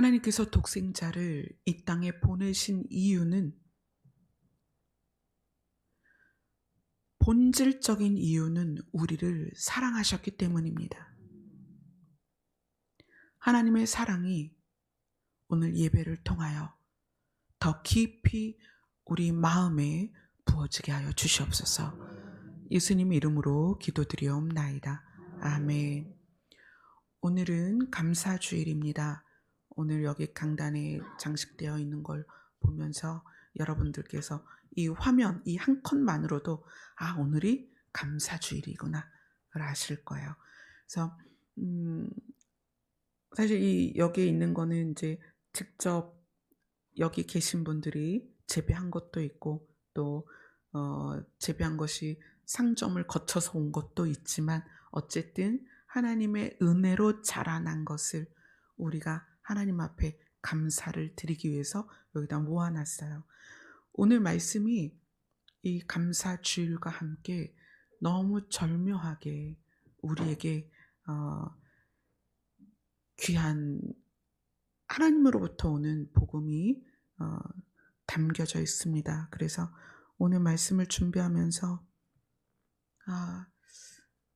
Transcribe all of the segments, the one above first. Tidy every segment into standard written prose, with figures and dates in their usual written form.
하나님께서 독생자를 이 땅에 보내신 이유는, 본질적인 이유는 우리를 사랑하셨기 때문입니다. 하나님의 사랑이 오늘 예배를 통하여 더 깊이 우리 마음에 부어지게 하여 주시옵소서. 예수님 이름으로 기도드리옵나이다. 아멘. 오늘은 감사주일입니다. 오늘 여기 강단에 장식되어 있는 걸 보면서 여러분들께서 이 화면, 이 한 컷만으로도 오늘이 감사주일이구나 를 아실 거예요. 그래서 사실 이 여기에 있는 거는 이제 직접 여기 계신 분들이 재배한 것도 있고, 또 재배한 것이 상점을 거쳐서 온 것도 있지만, 어쨌든 하나님의 은혜로 자라난 것을 우리가 하나님 앞에 감사를 드리기 위해서 여기다 모아놨어요. 오늘 말씀이 이 감사 주일과 함께 너무 절묘하게 우리에게 귀한 하나님으로부터 오는 복음이 담겨져 있습니다. 그래서 오늘 말씀을 준비하면서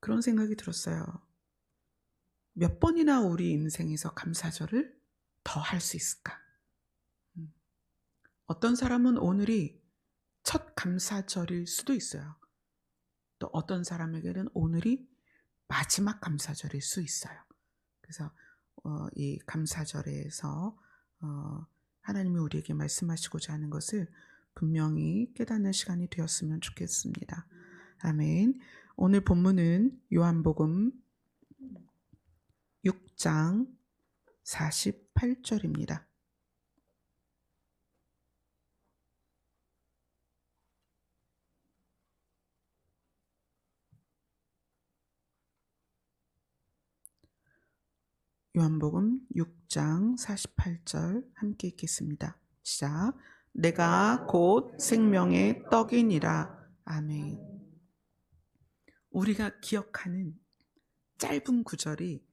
그런 생각이 들었어요. 몇 번이나 우리 인생에서 감사절을 더 할 수 있을까? 어떤 사람은 오늘이 첫 감사절일 수도 있어요. 또 어떤 사람에게는 오늘이 마지막 감사절일 수 있어요. 그래서 이 감사절에서 하나님이 우리에게 말씀하시고자 하는 것을 분명히 깨닫는 시간이 되었으면 좋겠습니다. 아멘. 오늘 본문은 요한복음 6장 48절입니다. 요한복음 6장 48절 함께 읽겠습니다. 시작. 내가 곧 생명의 떡이니라. 아멘. 우리가 기억하는 짧은 구절이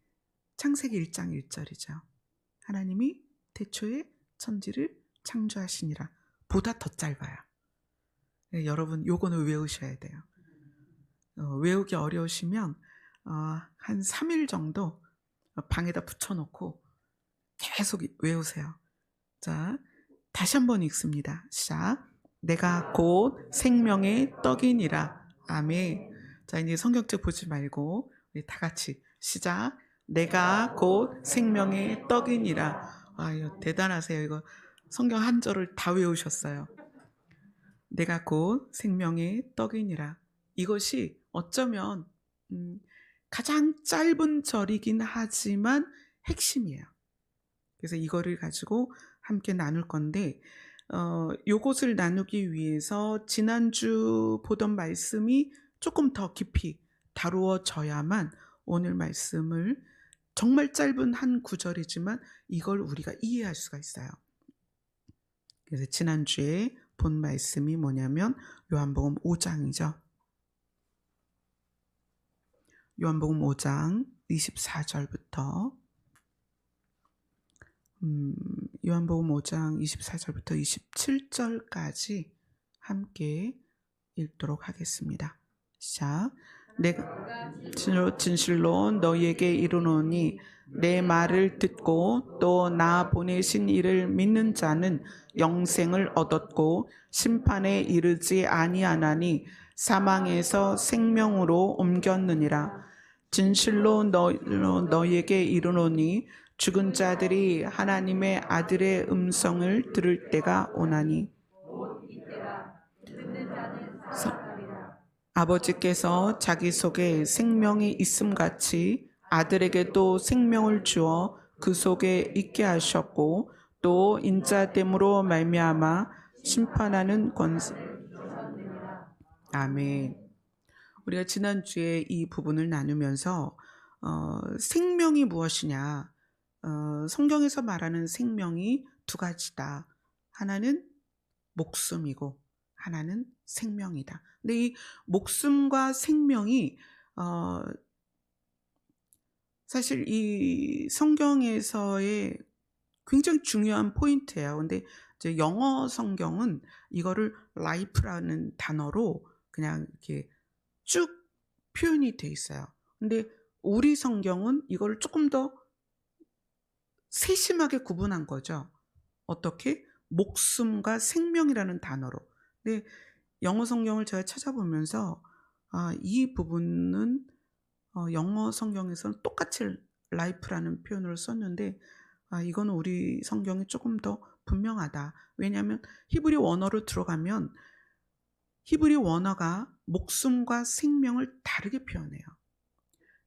창세기 1장 1절이죠. 하나님이 태초에 천지를 창조하시니라. 보다 더 짧아요. 네, 여러분 요거는 외우셔야 돼요. 외우기 어려우시면 한 3일 정도 방에다 붙여놓고 계속 외우세요. 자, 다시 한번 읽습니다. 시작. 내가 곧 생명의 떡이니라. 아멘. 자, 이제 성경책 보지 말고 우리 다 같이 시작. 내가 곧 생명의 떡이니라. 아유, 대단하세요. 이거 성경 한 절을 다 외우셨어요. 내가 곧 생명의 떡이니라. 이것이 어쩌면 가장 짧은 절이긴 하지만 핵심이에요. 그래서 이거를 가지고 함께 나눌 건데, 요것을 나누기 위해서 지난주 보던 말씀이 조금 더 깊이 다루어져야만 오늘 말씀을, 정말 짧은 한 구절이지만 이걸 우리가 이해할 수가 있어요. 그래서 지난주에 본 말씀이 뭐냐면 요한복음 5장이죠. 요한복음 5장 24절부터 요한복음 5장 24절부터 27절까지 함께 읽도록 하겠습니다. 시작. 내가 진실로 너희에게 이르노니 내 말을 듣고 또 나 보내신 이를 믿는 자는 영생을 얻었고 심판에 이르지 아니하나니 사망에서 생명으로 옮겼느니라. 진실로 너희에게 이르노니 죽은 자들이 하나님의 아들의 음성을 들을 때가 오나니 아버지께서 자기 속에 생명이 있음같이 아들에게도 생명을 주어 그 속에 있게 하셨고 또 인자됨으로 말미암아 심판하는 권세. 아멘. 우리가 지난주에 이 부분을 나누면서 생명이 무엇이냐, 성경에서 말하는 생명이 두 가지다. 하나는 목숨이고 하나는 생명이다. 근데 이 목숨과 생명이 사실 이 성경에서의 굉장히 중요한 포인트예요. 근데 이제 영어 성경은 이거를 life라는 단어로 그냥 이렇게 쭉 표현이 돼 있어요. 근데 우리 성경은 이거를 쪼끔 더 세심하게 구분한 거죠. 어떻게? 목숨과 생명이라는 단어로. 근데 영어 성경을 제가 찾아보면서 이 부분은 영어 성경에서는 똑같이 life라는 표현을 썼는데 이거는 우리 성경이 조금 더 분명하다. 왜냐하면 히브리 원어로 들어가면 히브리 원어가 목숨과 생명을 다르게 표현해요.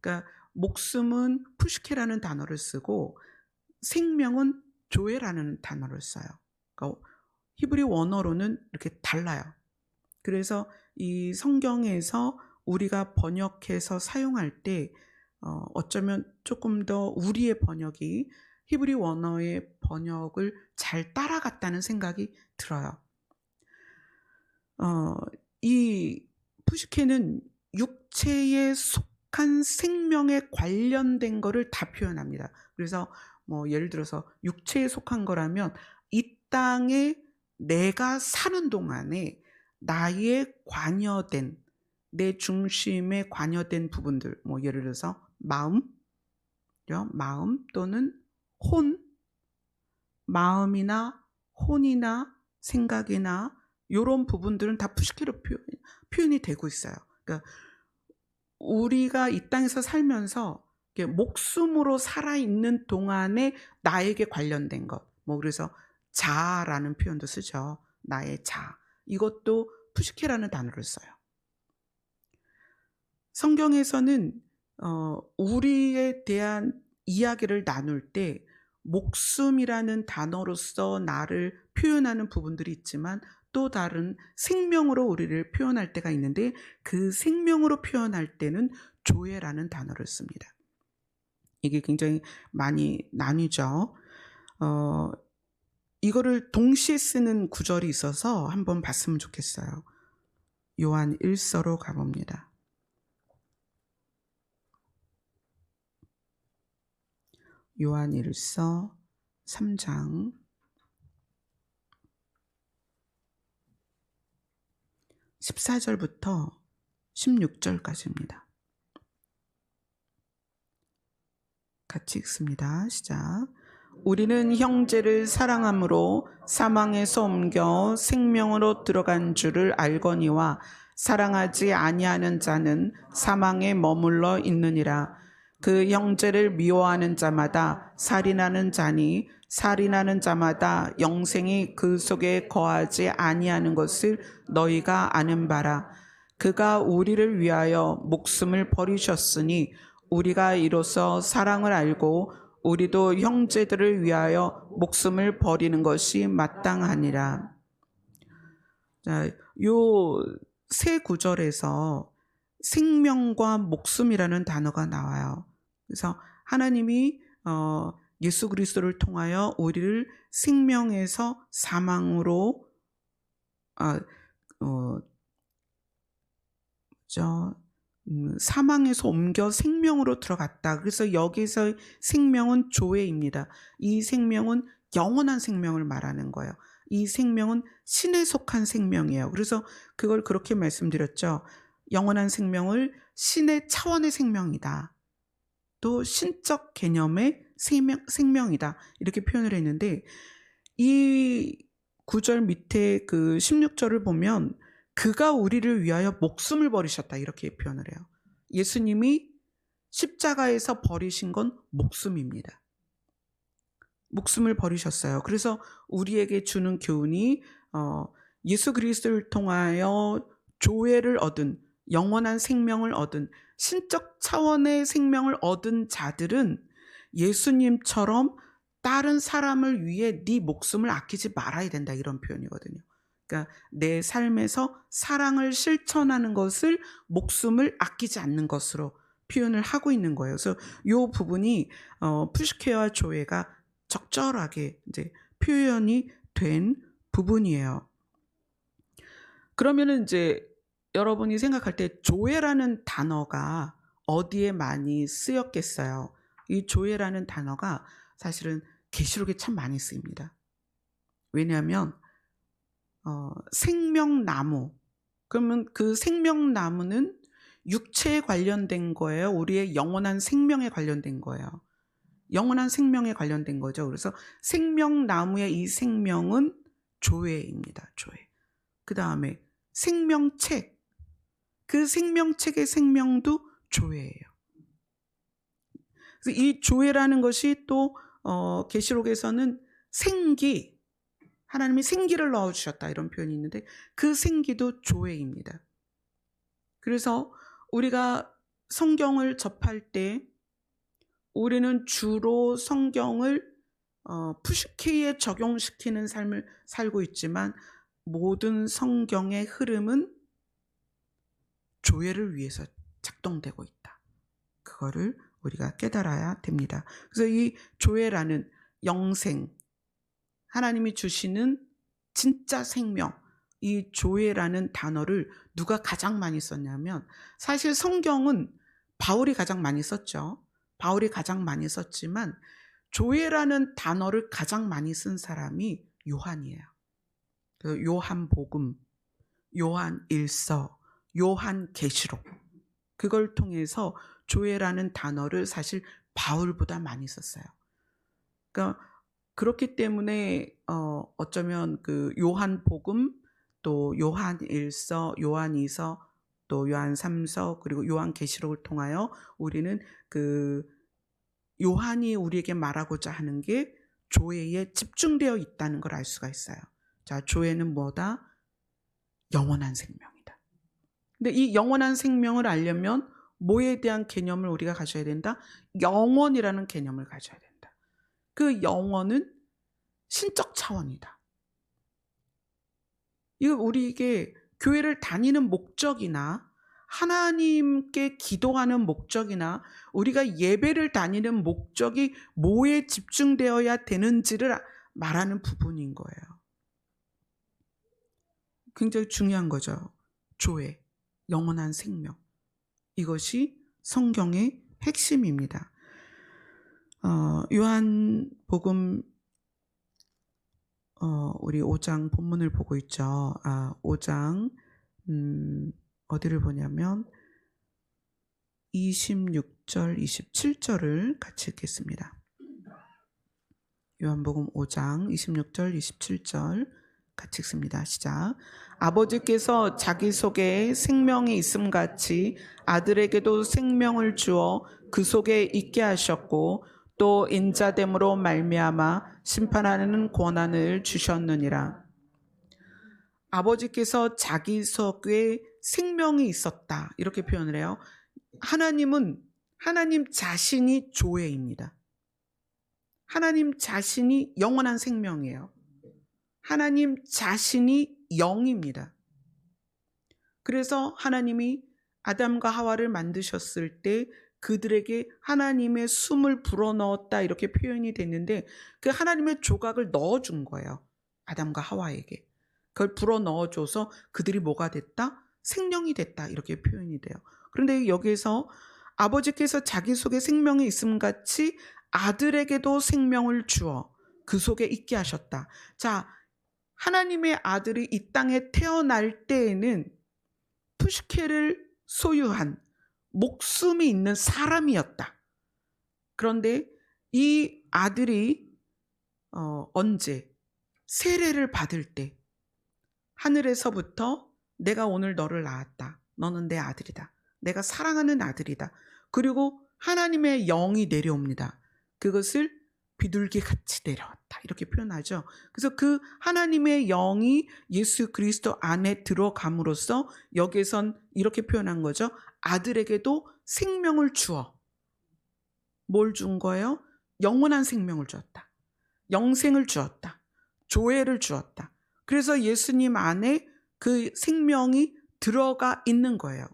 그러니까 목숨은 푸시케라는 단어를 쓰고 생명은 조에라는 단어를 써요. 그러니까 히브리 원어로는 이렇게 달라요. 그래서 이 성경에서 우리가 번역해서 사용할 때 어쩌면 조금 더 우리의 번역이 히브리 원어의 번역을 잘 따라갔다는 생각이 들어요. 이 푸시케는 육체에 속한 생명에 관련된 거를 다 표현합니다. 그래서 뭐 예를 들어서 육체에 속한 거라면 이 땅에 내가 사는 동안에 나의 관여된, 내 중심에 관여된 부분들, 뭐 예를 들어서 마음 또는 혼, 마음이나 혼이나 생각이나 요런 부분들은 다 푸시케로 표현이 되고 있어요. 그러니까 우리가 이 땅에서 살면서 목숨으로 살아있는 동안에 나에게 관련된 것, 뭐 그래서 자아라는 표현도 쓰죠. 나의 자. 이것도 푸시케라는 단어를 써요. 성경에서는 우리에 대한 이야기를 나눌 때 목숨이라는 단어로서 나를 표현하는 부분들이 있지만 또 다른 생명으로 우리를 표현할 때가 있는데 그 생명으로 표현할 때는 조에라는 단어를 씁니다. 이게 굉장히 많이 나뉘죠. 이거를 동시에 쓰는 구절이 있어서 한번 봤으면 좋겠어요. 요한 1서로 가봅니다. 요한 1서 3장 14절부터 16절까지입니다. 같이 읽습니다. 시작. 우리는 형제를 사랑함으로 사망에서 옮겨 생명으로 들어간 줄을 알거니와 사랑하지 아니하는 자는 사망에 머물러 있느니라. 그 형제를 미워하는 자마다 살인하는 자니 살인하는 자마다 영생이 그 속에 거하지 아니하는 것을 너희가 아는 바라. 그가 우리를 위하여 목숨을 버리셨으니 우리가 이로써 사랑을 알고 우리도 형제들을 위하여 목숨을 버리는 것이 마땅하니라. 자, 요 세 구절에서 생명과 목숨이라는 단어가 나와요. 그래서 하나님이 예수 그리스도를 통하여 우리를 생명에서 사망으로 사망에서 옮겨 생명으로 들어갔다. 그래서 여기서 생명은 조에입니다. 이 생명은 영원한 생명을 말하는 거예요. 이 생명은 신에 속한 생명이에요. 그래서 그걸 그렇게 말씀드렸죠. 영원한 생명을 신의 차원의 생명이다. 또 신적 개념의 생명이다. 이렇게 표현을 했는데 이 구절 밑에 그 16절을 보면 그가 우리를 위하여 목숨을 버리셨다. 이렇게 표현을 해요. 예수님이 십자가에서 버리신 건 목숨입니다. 목숨을 버리셨어요. 그래서 우리에게 주는 교훈이 예수 그리스도를 통하여 조회를 얻은 영원한 생명을 얻은 신적 차원의 생명을 얻은 자들은 예수님처럼 다른 사람을 위해 네 목숨을 아끼지 말아야 된다. 이런 표현이거든요. 그러니까 내 삶에서 사랑을 실천하는 것을 목숨을 아끼지 않는 것으로 표현을 하고 있는 거예요. 그래서 이 부분이 푸시케와 조회가 적절하게 이제 표현이 된 부분이에요. 그러면은 이제 여러분이 생각할 때 조회라는 단어가 어디에 많이 쓰였겠어요? 이 조회라는 단어가 사실은 계시록에 참 많이 쓰입니다. 왜냐하면 생명나무, 그러면 그 생명나무는 육체에 관련된 거예요? 우리의 영원한 생명에 관련된 거예요? 영원한 생명에 관련된 거죠. 그래서 생명나무의 이 생명은 조회입니다. 조회. 그 다음에 생명책, 그 생명책의 생명도 조회예요. 그래서 이 조회라는 것이 또 계시록에서는 생기, 하나님이 생기를 넣어주셨다 이런 표현이 있는데 그 생기도 조회입니다. 그래서 우리가 성경을 접할 때 우리는 주로 성경을 푸시케이에 적용시키는 삶을 살고 있지만 모든 성경의 흐름은 조회를 위해서 작동되고 있다. 그거를 우리가 깨달아야 됩니다. 그래서 이 조회라는 영생, 하나님이 주시는 진짜 생명, 이 조회라는 단어를 누가 가장 많이 썼냐면 사실 성경은 바울이 가장 많이 썼죠. 바울이 가장 많이 썼지만 조회라는 단어를 가장 많이 쓴 사람이 요한이에요. 요한복음, 요한일서, 요한계시록, 그걸 통해서 조회라는 단어를 사실 바울보다 많이 썼어요. 그러니까 그렇기 때문에 어쩌면 그 요한복음, 또 요한일서, 요한이서, 또 요한3서, 그리고 요한계시록을 통하여 우리는 그 요한이 우리에게 말하고자 하는 게 조회에 집중되어 있다는 걸 알 수가 있어요. 자, 조회는 뭐다? 영원한 생명이다. 근데 이 영원한 생명을 알려면 뭐에 대한 개념을 우리가 가져야 된다? 영원이라는 개념을 가져야 된다. 그 영원은 신적 차원이다. 이거 우리에게 교회를 다니는 목적이나 하나님께 기도하는 목적이나 우리가 예배를 다니는 목적이 뭐에 집중되어야 되는지를 말하는 부분인 거예요. 굉장히 중요한 거죠. 조회, 영원한 생명. 이것이 성경의 핵심입니다. 요한복음 우리 5장 본문을 보고 있죠. 5장 어디를 보냐면 26절, 27절을 같이 읽겠습니다. 요한복음 5장 26절, 27절 같이 읽습니다. 시작. 아버지께서 자기 속에 생명이 있음같이 아들에게도 생명을 주어 그 속에 있게 하셨고 또 인자됨으로 말미암아 심판하는 권한을 주셨느니라. 아버지께서 자기 속에 생명이 있었다 이렇게 표현을 해요. 하나님 자신이 조회입니다. 하나님 자신이 영원한 생명이에요. 하나님 자신이 영입니다. 그래서 하나님이 아담과 하와를 만드셨을 때 그들에게 하나님의 숨을 불어넣었다 이렇게 표현이 됐는데 그 하나님의 조각을 넣어준 거예요. 아담과 하와에게. 그걸 불어넣어줘서 그들이 뭐가 됐다? 생명이 됐다 이렇게 표현이 돼요. 그런데 여기에서 아버지께서 자기 속에 생명이 있음같이 아들에게도 생명을 주어 그 속에 있게 하셨다. 자, 하나님의 아들이 이 땅에 태어날 때에는 푸시케를 소유한 목숨이 있는 사람이었다. 그런데 이 아들이 언제 세례를 받을 때 하늘에서부터 내가 오늘 너를 낳았다. 너는 내 아들이다. 내가 사랑하는 아들이다. 그리고 하나님의 영이 내려옵니다. 그것을 비둘기같이 내려왔다 이렇게 표현하죠. 그래서 그 하나님의 영이 예수 그리스도 안에 들어감으로써 여기에선 이렇게 표현한 거죠. 아들에게도 생명을 주어. 뭘 준 거예요? 영원한 생명을 주었다. 영생을 주었다. 조회를 주었다. 그래서 예수님 안에 그 생명이 들어가 있는 거예요.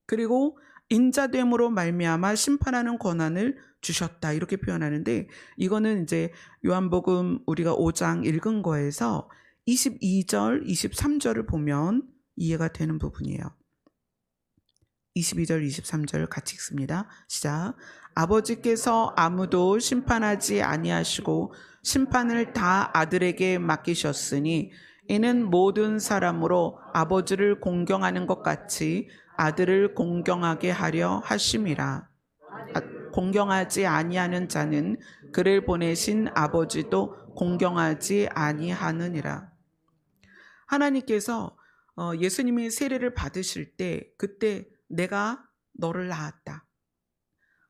그리고 인자됨으로 말미암아 심판하는 권한을 주셨다 이렇게 표현하는데 이거는 이제 요한복음 우리가 5장 읽은 거에서 22절, 23절을 보면 이해가 되는 부분이에요. 22절, 23절 같이 읽습니다. 시작. 아버지께서 아무도 심판하지 아니하시고 심판을 다 아들에게 맡기셨으니 이는 모든 사람으로 아버지를 공경하는 것 같이 아들을 공경하게 하려 하심이라. 공경하지 아니하는 자는 그를 보내신 아버지도 공경하지 아니하느니라. 하나님께서 예수님이 세례를 받으실 때 그때 내가 너를 낳았다.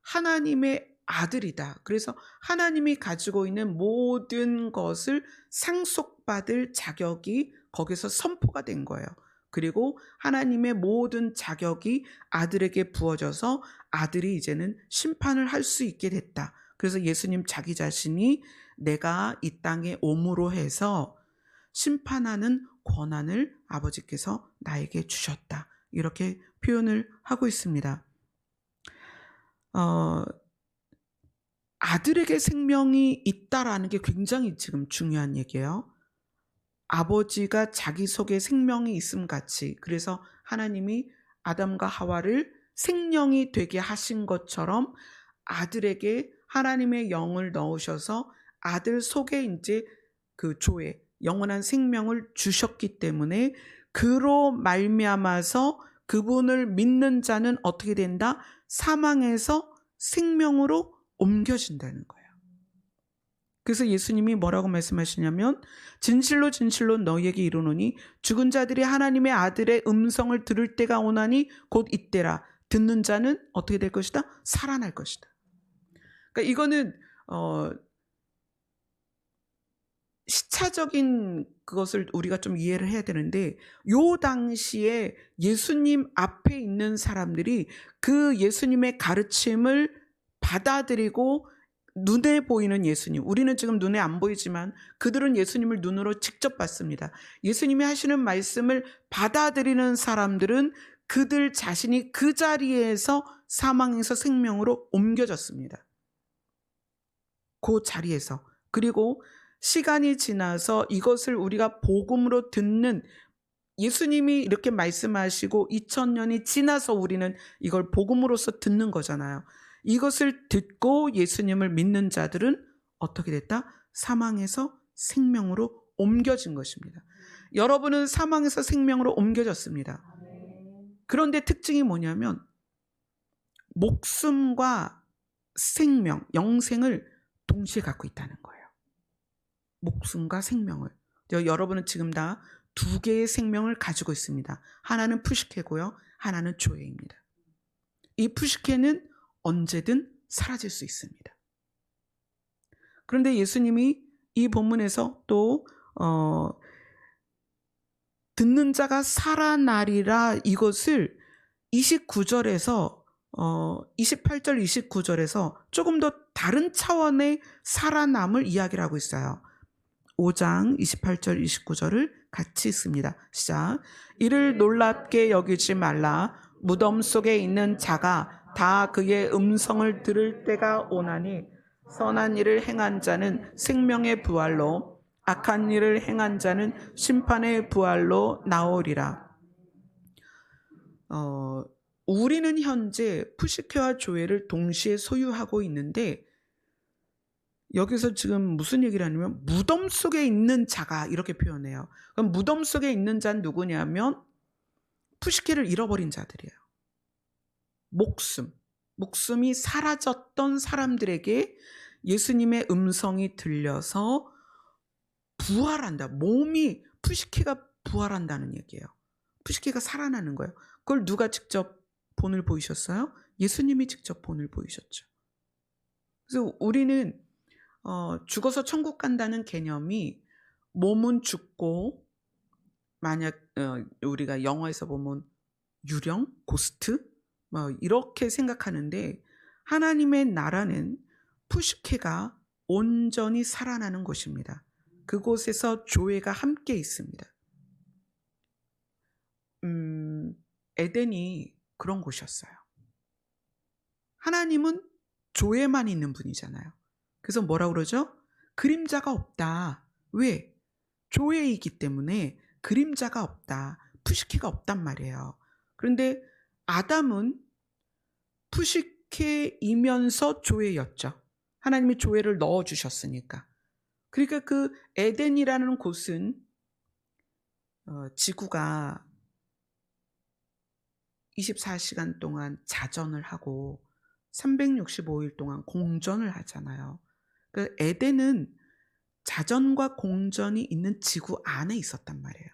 하나님의 아들이다. 그래서 하나님이 가지고 있는 모든 것을 상속받을 자격이 거기서 선포가 된 거예요. 그리고 하나님의 모든 자격이 아들에게 부어져서 아들이 이제는 심판을 할 수 있게 됐다. 그래서 예수님 자기 자신이 내가 이 땅에 옴으로 해서 심판하는 권한을 아버지께서 나에게 주셨다. 이렇게 표현을 하고 있습니다. 아들에게 생명이 있다라는 게 굉장히 지금 중요한 얘기예요. 아버지가 자기 속에 생명이 있음 같이, 그래서 하나님이 아담과 하와를 생명이 되게 하신 것처럼 아들에게 하나님의 영을 넣으셔서 아들 속에 이제 그 조에 영원한 생명을 주셨기 때문에 그로 말미암아서 그분을 믿는 자는 어떻게 된다? 사망에서 생명으로 옮겨진다는 거예요. 그래서 예수님이 뭐라고 말씀하시냐면 진실로 진실로 너희에게 이르노니 죽은 자들이 하나님의 아들의 음성을 들을 때가 오나니 곧 이때라. 듣는 자는 어떻게 될 것이다? 살아날 것이다. 그러니까 이거는 시차적인 그것을 우리가 좀 이해를 해야 되는데 요 당시에 예수님 앞에 있는 사람들이 그 예수님의 가르침을 받아들이고 눈에 보이는 예수님, 우리는 지금 눈에 안 보이지만 그들은 예수님을 눈으로 직접 봤습니다. 예수님이 하시는 말씀을 받아들이는 사람들은 그들 자신이 그 자리에서 사망에서 생명으로 옮겨졌습니다. 그 자리에서. 그리고 시간이 지나서 이것을 우리가 복음으로 듣는, 예수님이 이렇게 말씀하시고 2000년이 지나서 우리는 이걸 복음으로서 듣는 거잖아요. 이것을 듣고 예수님을 믿는 자들은 어떻게 됐다? 사망에서 생명으로 옮겨진 것입니다. 여러분은 사망에서 생명으로 옮겨졌습니다. 그런데 특징이 뭐냐면 목숨과 생명, 영생을 동시에 갖고 있다는 거예요. 목숨과 생명을. 여러분은 지금 다 두 개의 생명을 가지고 있습니다. 하나는 푸시케고요, 하나는 조에입니다. 이 푸시케는 언제든 사라질 수 있습니다. 그런데 예수님이 이 본문에서 또 듣는 자가 살아나리라, 이것을 29절에서 28절 29절에서 조금 더 다른 차원의 살아남을 이야기를 하고 있어요. 5장 28절 29절을 같이 읽습니다. 시작. 이를 놀랍게 여기지 말라. 무덤 속에 있는 자가 다 그의 음성을 들을 때가 오나니 선한 일을 행한 자는 생명의 부활로 악한 일을 행한 자는 심판의 부활로 나오리라. 우리는 현재 푸시케와 조에를 동시에 소유하고 있는데 여기서 지금 무슨 얘기를 하냐면 무덤 속에 있는 자가, 이렇게 표현해요. 그럼 무덤 속에 있는 자는 누구냐면 푸시케를 잃어버린 자들이에요. 목숨이 사라졌던 사람들에게 예수님의 음성이 들려서 부활한다. 몸이, 푸시케가 부활한다는 얘기예요. 푸시케가 살아나는 거예요. 그걸 누가 직접 본을 보이셨어요? 예수님이 직접 본을 보이셨죠. 그래서 우리는 죽어서 천국 간다는 개념이 몸은 죽고, 만약 우리가 영화에서 보면 유령, 고스트 이렇게 생각하는데 하나님의 나라는 푸시케가 온전히 살아나는 곳입니다. 그곳에서 조회가 함께 있습니다. 에덴이 그런 곳이었어요. 하나님은 조회만 있는 분이잖아요. 그래서 뭐라고 그러죠? 그림자가 없다. 왜? 조회이기 때문에 그림자가 없다. 푸시케가 없단 말이에요. 그런데 아담은 푸시케이면서 조회였죠. 하나님이 조회를 넣어주셨으니까. 그러니까 그 에덴이라는 곳은 지구가 24시간 동안 자전을 하고 365일 동안 공전을 하잖아요. 그 에덴은 자전과 공전이 있는 지구 안에 있었단 말이에요.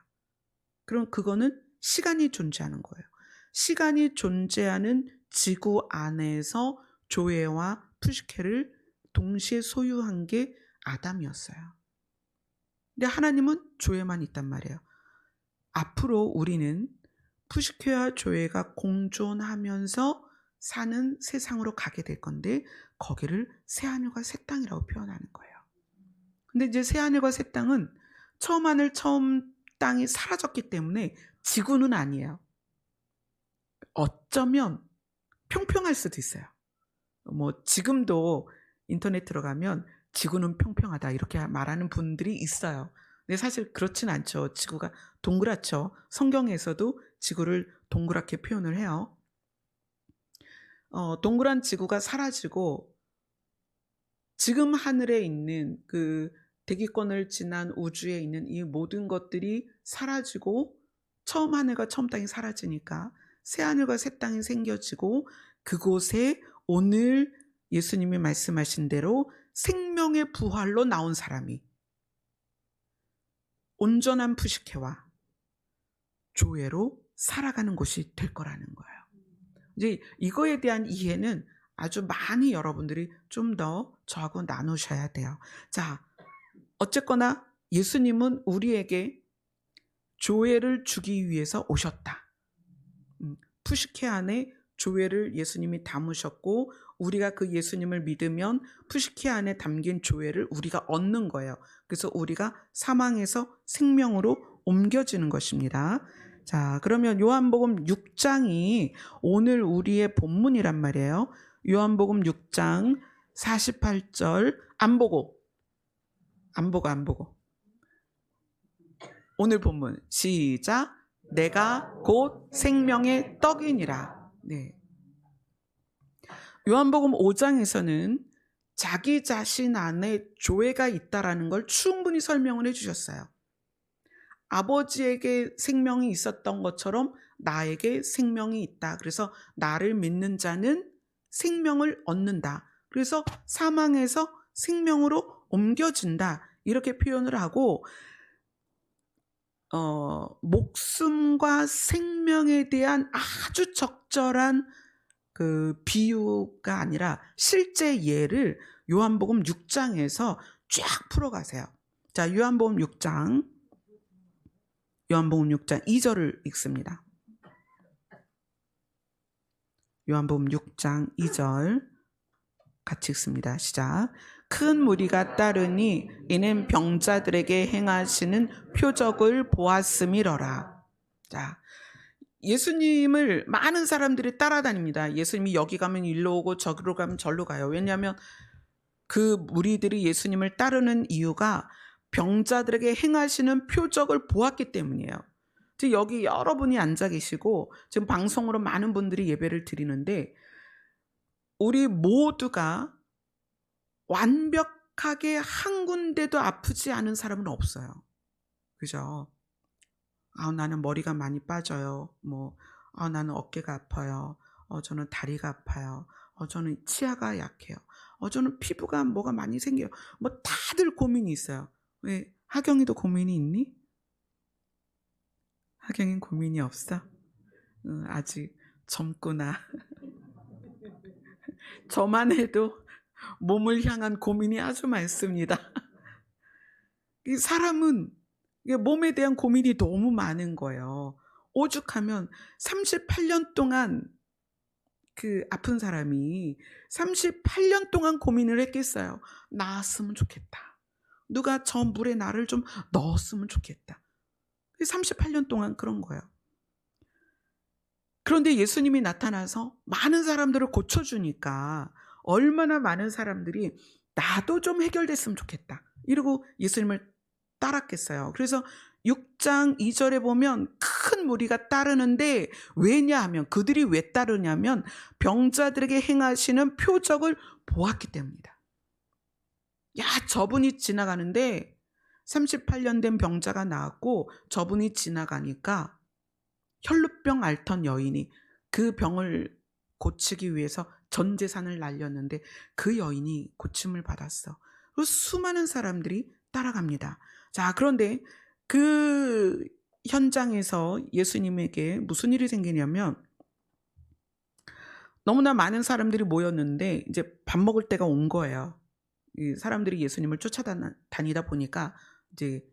그럼 그거는 시간이 존재하는 거예요. 시간이 존재하는 지구 안에서 조에와 푸시케를 동시에 소유한 게 아담이었어요. 근데 하나님은 조에만 있단 말이에요. 앞으로 우리는 푸시케와 조에가 공존하면서 사는 세상으로 가게 될 건데 거기를 새하늘과 새 땅이라고 표현하는 거예요. 근데 이제 새하늘과 새 땅은 처음 하늘 처음 땅이 사라졌기 때문에 지구는 아니에요. 어쩌면 평평할 수도 있어요. 뭐 지금도 인터넷 들어가면 지구는 평평하다 이렇게 말하는 분들이 있어요. 근데 사실 그렇진 않죠. 지구가 동그랗죠. 성경에서도 지구를 동그랗게 표현을 해요. 동그란 지구가 사라지고 지금 하늘에 있는 그 대기권을 지난 우주에 있는 이 모든 것들이 사라지고 처음 하늘과 처음 땅이 사라지니까 새 하늘과 새 땅이 생겨지고 그곳에 오늘 예수님이 말씀하신 대로 생명의 부활로 나온 사람이 온전한 푸시케와 조회로 살아가는 곳이 될 거라는 거예요. 이제 이거에 대한 이해는 아주 많이 여러분들이 좀 더 저하고 나누셔야 돼요. 자, 어쨌거나 예수님은 우리에게 조회를 주기 위해서 오셨다. 푸시케 안에 조회를 예수님이 담으셨고 우리가 그 예수님을 믿으면 푸시케 안에 담긴 조회를 우리가 얻는 거예요. 그래서 우리가 사망에서 생명으로 옮겨지는 것입니다. 자, 그러면 요한복음 6장이 오늘 우리의 본문이란 말이에요. 요한복음 6장 48절 안 보고 오늘 본문 시작. 내가 곧 생명의 떡이니라. 네. 요한복음 5장에서는 자기 자신 안에 조회가 있다라는 걸 충분히 설명을 해주셨어요. 아버지에게 생명이 있었던 것처럼 나에게 생명이 있다. 그래서 나를 믿는 자는 생명을 얻는다. 그래서 사망에서 생명으로 옮겨진다. 이렇게 표현을 하고 목숨과 생명에 대한 아주 적절한 그 비유가 아니라 실제 예를 요한복음 6장에서 쫙 풀어가세요. 자, 요한복음 6장 2절을 읽습니다. 요한복음 6장 2절 같이 읽습니다. 시작. 큰 무리가 따르니 이는 병자들에게 행하시는 표적을 보았음이러라. 자, 예수님을 많은 사람들이 따라다닙니다. 예수님이 여기 가면 일로 오고 저기로 가면 절로 가요. 왜냐하면 그 무리들이 예수님을 따르는 이유가 병자들에게 행하시는 표적을 보았기 때문이에요. 지금 여기 여러분이 앉아 계시고 지금 방송으로 많은 분들이 예배를 드리는데 우리 모두가 완벽하게 한 군데도 아프지 않은 사람은 없어요. 그죠? 나는 머리가 많이 빠져요. 나는 어깨가 아파요. 저는 다리가 아파요. 저는 치아가 약해요. 저는 피부가 뭐가 많이 생겨요. 다들 고민이 있어요. 왜? 하경이도 고민이 있니? 하경이는 고민이 없어? 아직 젊구나. 저만 해도 몸을 향한 고민이 아주 많습니다. 이 사람은 몸에 대한 고민이 너무 많은 거예요. 오죽하면 38년 동안 그 아픈 사람이 38년 동안 고민을 했겠어요. 나았으면 좋겠다. 누가 저 물에 나를 좀 넣었으면 좋겠다. 38년 동안 그런 거예요. 그런데 예수님이 나타나서 많은 사람들을 고쳐주니까 얼마나 많은 사람들이 나도 좀 해결됐으면 좋겠다. 이러고 예수님을 따랐겠어요. 그래서 6장 2절에 보면 큰 무리가 따르는데 왜냐하면 그들이 왜 따르냐면 병자들에게 행하시는 표적을 보았기 때문이다. 야, 저분이 지나가는데 38년 된 병자가 나왔고 저분이 지나가니까 혈루병 앓던 여인이 그 병을 고치기 위해서 전 재산을 날렸는데 그 여인이 고침을 받았어. 그리고 수많은 사람들이 따라갑니다. 자, 그런데 그 현장에서 예수님에게 무슨 일이 생기냐면 너무나 많은 사람들이 모였는데 이제 밥 먹을 때가 온 거예요. 이 사람들이 예수님을 쫓아다니다 보니까 이제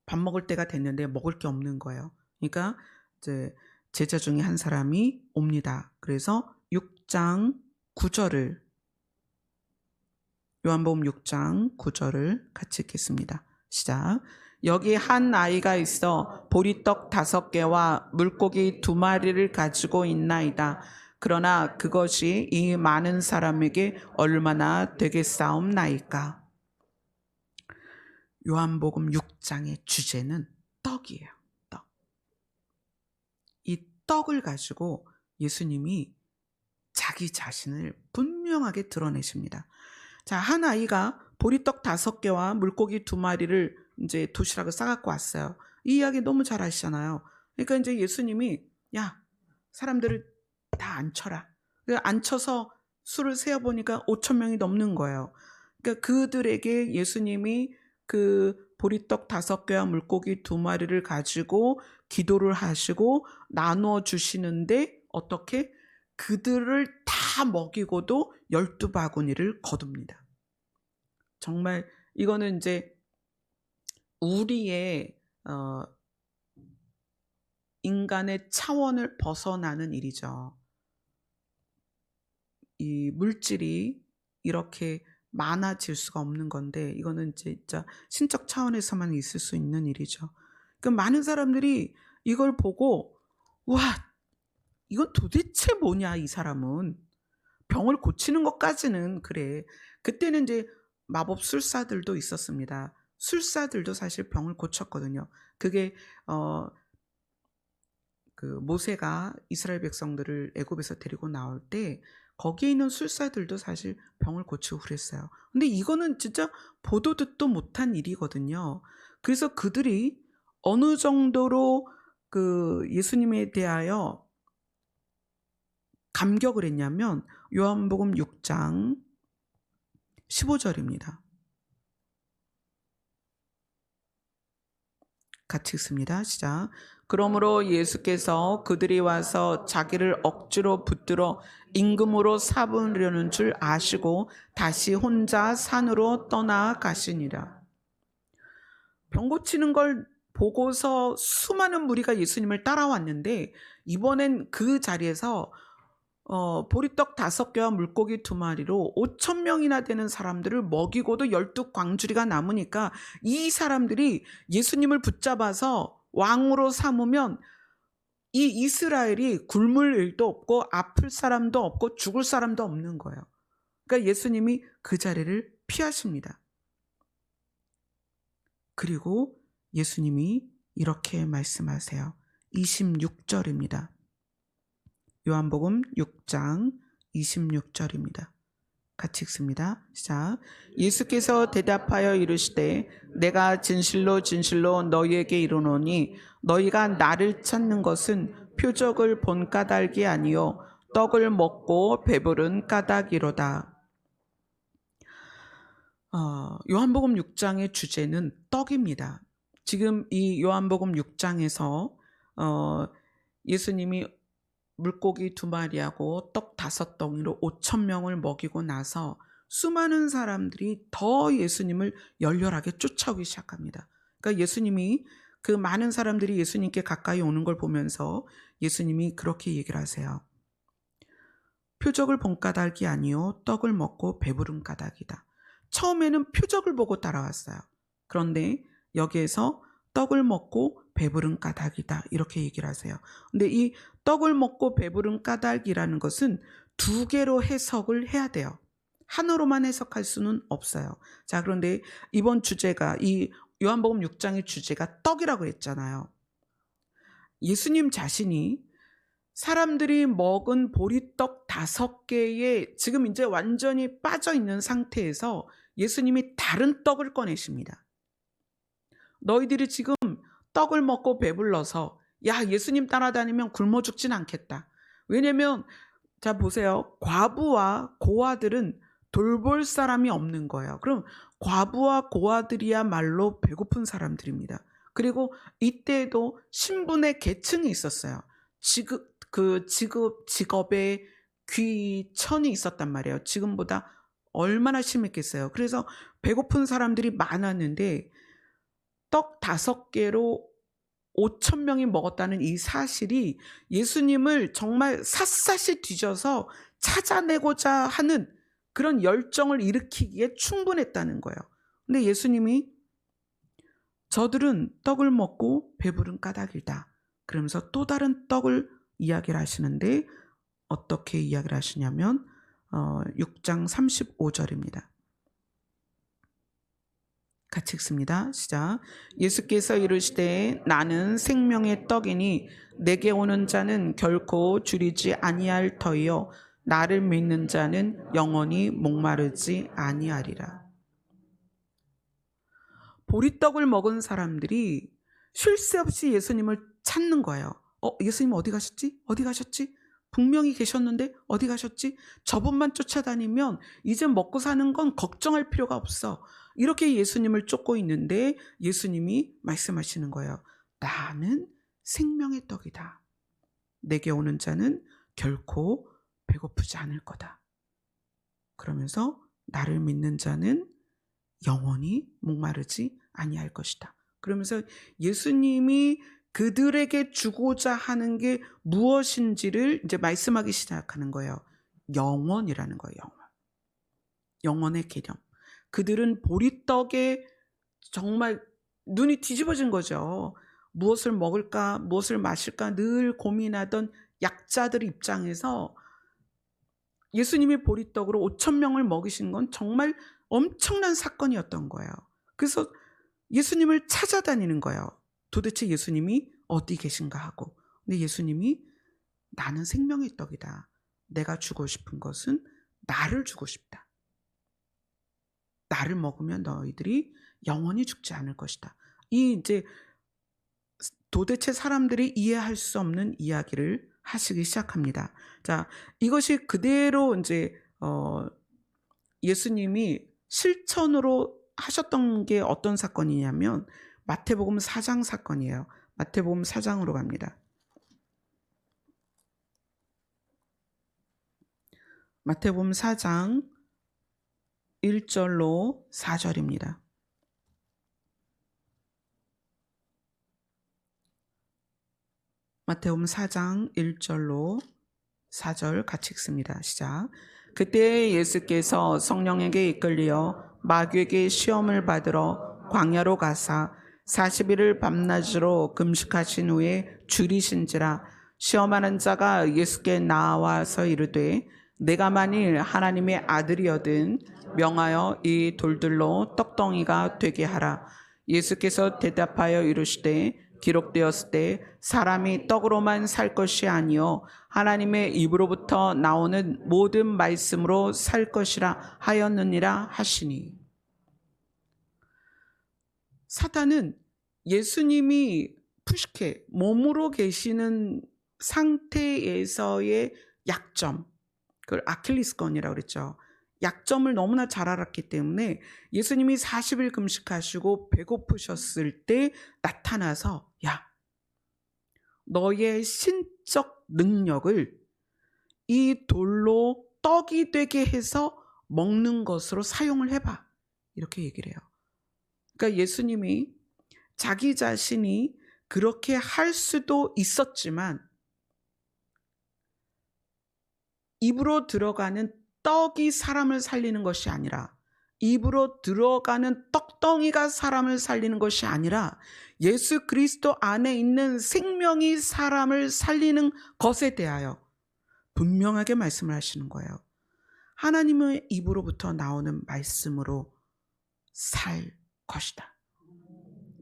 밥 먹을 때가 됐는데 먹을 게 없는 거예요. 그러니까 이제 제자 중에 한 사람이 옵니다. 그래서 6장 9절을 요한복음 6장 9절을 같이 읽겠습니다. 시작. 여기 한 아이가 있어 보리떡 5개와 물고기 2마리를 가지고 있나이다. 그러나 그것이 이 많은 사람에게 얼마나 되겠사옵나이까. 요한복음 6장의 주제는 떡이에요. 떡. 이 떡을 가지고 예수님이 자기 자신을 분명하게 드러내십니다. 자, 한 아이가 보리떡 5개와 물고기 2마리를 이제 도시락을 싸갖고 왔어요. 이 이야기 너무 잘 아시잖아요. 그러니까 이제 예수님이 야, 사람들을 다 앉혀라. 앉혀서 수를 세어보니까 5천 명이 넘는 거예요. 그러니까 그들에게 예수님이 그 보리떡 5개와 물고기 2마리를 가지고 기도를 하시고 나누어 주시는데 어떻게? 그들을 다 먹이고도 12바구니를 거둡니다. 정말 이거는 이제 우리의 인간의 차원을 벗어나는 일이죠. 이 물질이 이렇게 많아질 수가 없는 건데 이거는 진짜 신적 차원에서만 있을 수 있는 일이죠. 그러니까 많은 사람들이 이걸 보고 와, 이건 도대체 뭐냐, 이 사람은. 병을 고치는 것까지는 그래. 그때는 이제 마법술사들도 있었습니다. 술사들도 사실 병을 고쳤거든요. 그게 그 모세가 이스라엘 백성들을 애굽에서 데리고 나올 때 거기에 있는 술사들도 사실 병을 고치고 그랬어요. 근데 이거는 진짜 보도 듣도 못한 일이거든요. 그래서 그들이 어느 정도로 그 예수님에 대하여 감격을 했냐면 요한복음 6장 15절입니다. 같이 읽습니다. 시작. 그러므로 예수께서 그들이 와서 자기를 억지로 붙들어 임금으로 삼으려는 줄 아시고 다시 혼자 산으로 떠나가시니라. 병 고치는 걸 보고서 수많은 무리가 예수님을 따라왔는데 이번엔 그 자리에서 보리떡 5개와 물고기 2마리로 5천 명이나 되는 사람들을 먹이고도 12광주리가 남으니까 이 사람들이 예수님을 붙잡아서 왕으로 삼으면 이 이스라엘이 굶을 일도 없고 아플 사람도 없고 죽을 사람도 없는 거예요. 그러니까 예수님이 그 자리를 피하십니다. 그리고 예수님이 이렇게 말씀하세요. 26절입니다. 요한복음 6장 26절입니다. 같이 읽습니다. 시작. 예수께서 대답하여 이르시되 내가 진실로 진실로 너희에게 이르노니 너희가 나를 찾는 것은 표적을 본 까닭이 아니요 떡을 먹고 배부른 까닭이로다. 요한복음 6장의 주제는 떡입니다. 지금 이 요한복음 6장에서 예수님이 물고기 2마리하고 떡 5덩이로 5천 명을 먹이고 나서 수많은 사람들이 더 예수님을 열렬하게 쫓아오기 시작합니다. 그러니까 예수님이 그 많은 사람들이 예수님께 가까이 오는 걸 보면서 예수님이 그렇게 얘기를 하세요. 표적을 본 까닭이 아니요 떡을 먹고 배부른 까닭이다. 처음에는 표적을 보고 따라왔어요. 그런데 여기에서 떡을 먹고 배부른 까닭이다 이렇게 얘기를 하세요. 근데 이 떡을 먹고 배부른 까닭이라는 것은 2개로 해석을 해야 돼요. 하나로만 해석할 수는 없어요. 자, 그런데 이번 주제가 이 요한복음 6장의 주제가 떡이라고 했잖아요. 예수님 자신이 사람들이 먹은 보리떡 5개에 지금 이제 완전히 빠져 있는 상태에서 예수님이 다른 떡을 꺼내십니다. 너희들이 지금 떡을 먹고 배불러서 야, 예수님 따라다니면 굶어 죽진 않겠다. 왜냐면 자 보세요. 과부와 고아들은 돌볼 사람이 없는 거예요. 그럼 과부와 고아들이야말로 배고픈 사람들입니다. 그리고 이때에도 신분의 계층이 있었어요. 직업에 귀천이 있었단 말이에요. 지금보다 얼마나 심했겠어요. 그래서 배고픈 사람들이 많았는데 떡 5개로 5천 명이 먹었다는 이 사실이 예수님을 정말 샅샅이 뒤져서 찾아내고자 하는 그런 열정을 일으키기에 충분했다는 거예요. 근데 예수님이 저들은 떡을 먹고 배부른 까닭이다. 그러면서 또 다른 떡을 이야기를 하시는데 어떻게 이야기를 하시냐면 6장 35절입니다. 같이 읽습니다. 시작. 예수께서 이르시되 나는 생명의 떡이니 내게 오는 자는 결코 줄이지 아니할 터이요 나를 믿는 자는 영원히 목마르지 아니하리라. 보리떡을 먹은 사람들이 쉴 새 없이 예수님을 찾는 거예요. 예수님 어디 가셨지? 어디 가셨지? 분명히 계셨는데 어디 가셨지? 저분만 쫓아다니면 이제 먹고 사는 건 걱정할 필요가 없어. 이렇게 예수님을 쫓고 있는데 예수님이 말씀하시는 거예요. 나는 생명의 떡이다. 내게 오는 자는 결코 배고프지 않을 거다. 그러면서 나를 믿는 자는 영원히 목마르지 아니할 것이다. 그러면서 예수님이 그들에게 주고자 하는 게 무엇인지를 이제 말씀하기 시작하는 거예요. 영원이라는 거예요. 영원의 개념. 그들은 보리떡에 정말 눈이 뒤집어진 거죠. 무엇을 먹을까, 무엇을 마실까 늘 고민하던 약자들 입장에서 예수님이 보리떡으로 5천 명을 먹이신 건 정말 엄청난 사건이었던 거예요. 그래서 예수님을 찾아다니는 거예요. 도대체 예수님이 어디 계신가 하고. 근데 예수님이 나는 생명의 떡이다. 내가 주고 싶은 것은 나를 주고 싶다. 나를 먹으면 너희들이 영원히 죽지 않을 것이다. 이 이제 도대체 사람들이 이해할 수 없는 이야기를 하시기 시작합니다. 자, 이것이 그대로 이제 예수님이 실천으로 하셨던 게 어떤 사건이냐면 마태복음 4장 사건이에요. 마태복음 4장으로 갑니다. 마태복음 4장 1절로 4절입니다. 마태복음 4장 1절로 4절 같이 읽습니다. 시작. 그때 예수께서 성령에게 이끌려 마귀에게 시험을 받으러 광야로 가사 40일을 밤낮으로 금식하신 후에 줄이신지라. 시험하는 자가 예수께 나와서 이르되 내가 만일 하나님의 아들이거든 명하여 이 돌들로 떡덩이가 되게 하라. 예수께서 대답하여 이르시되 기록되었을 때 사람이 떡으로만 살 것이 아니요 하나님의 입으로부터 나오는 모든 말씀으로 살 것이라 하였느니라 하시니. 사탄은 예수님이 푸시케 몸으로 계시는 상태에서의 약점, 그걸 아킬리스건이라고 그랬죠. 약점을 너무나 잘 알았기 때문에 예수님이 40일 금식하시고 배고프셨을 때 나타나서 야, 너의 신적 능력을 이 돌로 떡이 되게 해서 먹는 것으로 사용을 해봐. 이렇게 얘기를 해요. 그러니까 예수님이 자기 자신이 그렇게 할 수도 있었지만 입으로 들어가는 떡이 사람을 살리는 것이 아니라 입으로 들어가는 떡덩이가 사람을 살리는 것이 아니라 예수 그리스도 안에 있는 생명이 사람을 살리는 것에 대하여 분명하게 말씀을 하시는 거예요. 하나님의 입으로부터 나오는 말씀으로 살 것이다.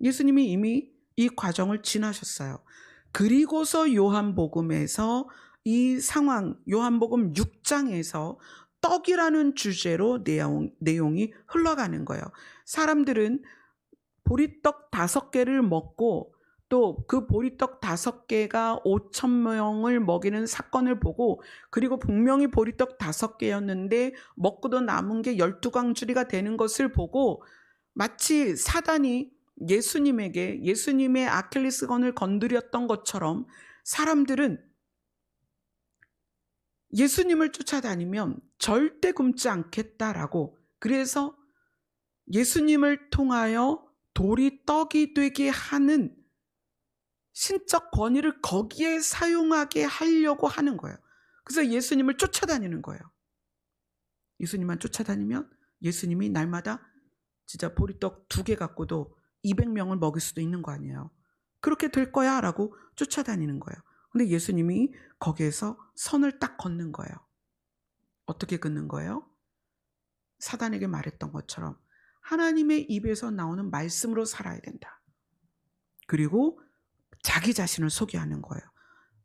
예수님이 이미 이 과정을 지나셨어요. 그리고서 요한복음에서 이 상황, 요한복음 6장에서 떡이라는 주제로 내용이 흘러가는 거예요. 사람들은 보리떡 5개를 먹고 또 그 보리떡 5개가 5,000명을 먹이는 사건을 보고, 그리고 분명히 보리떡 5개였는데 먹고도 남은 게 12광주리가 되는 것을 보고, 마치 사단이 예수님의 아킬레스건을 건드렸던 것처럼 사람들은 예수님을 쫓아다니면 절대 굶지 않겠다라고, 그래서 예수님을 통하여 돌이 떡이 되게 하는 신적 권위를 거기에 사용하게 하려고 하는 거예요. 그래서 예수님을 쫓아다니는 거예요. 예수님만 쫓아다니면 예수님이 날마다 진짜 보리떡 2개 갖고도 200명을 먹일 수도 있는 거 아니에요. 그렇게 될 거야 라고 쫓아다니는 거예요. 근데 예수님이 거기에서 선을 딱 긋는 거예요. 어떻게 긋는 거예요? 사단에게 말했던 것처럼 하나님의 입에서 나오는 말씀으로 살아야 된다. 그리고 자기 자신을 소개하는 거예요.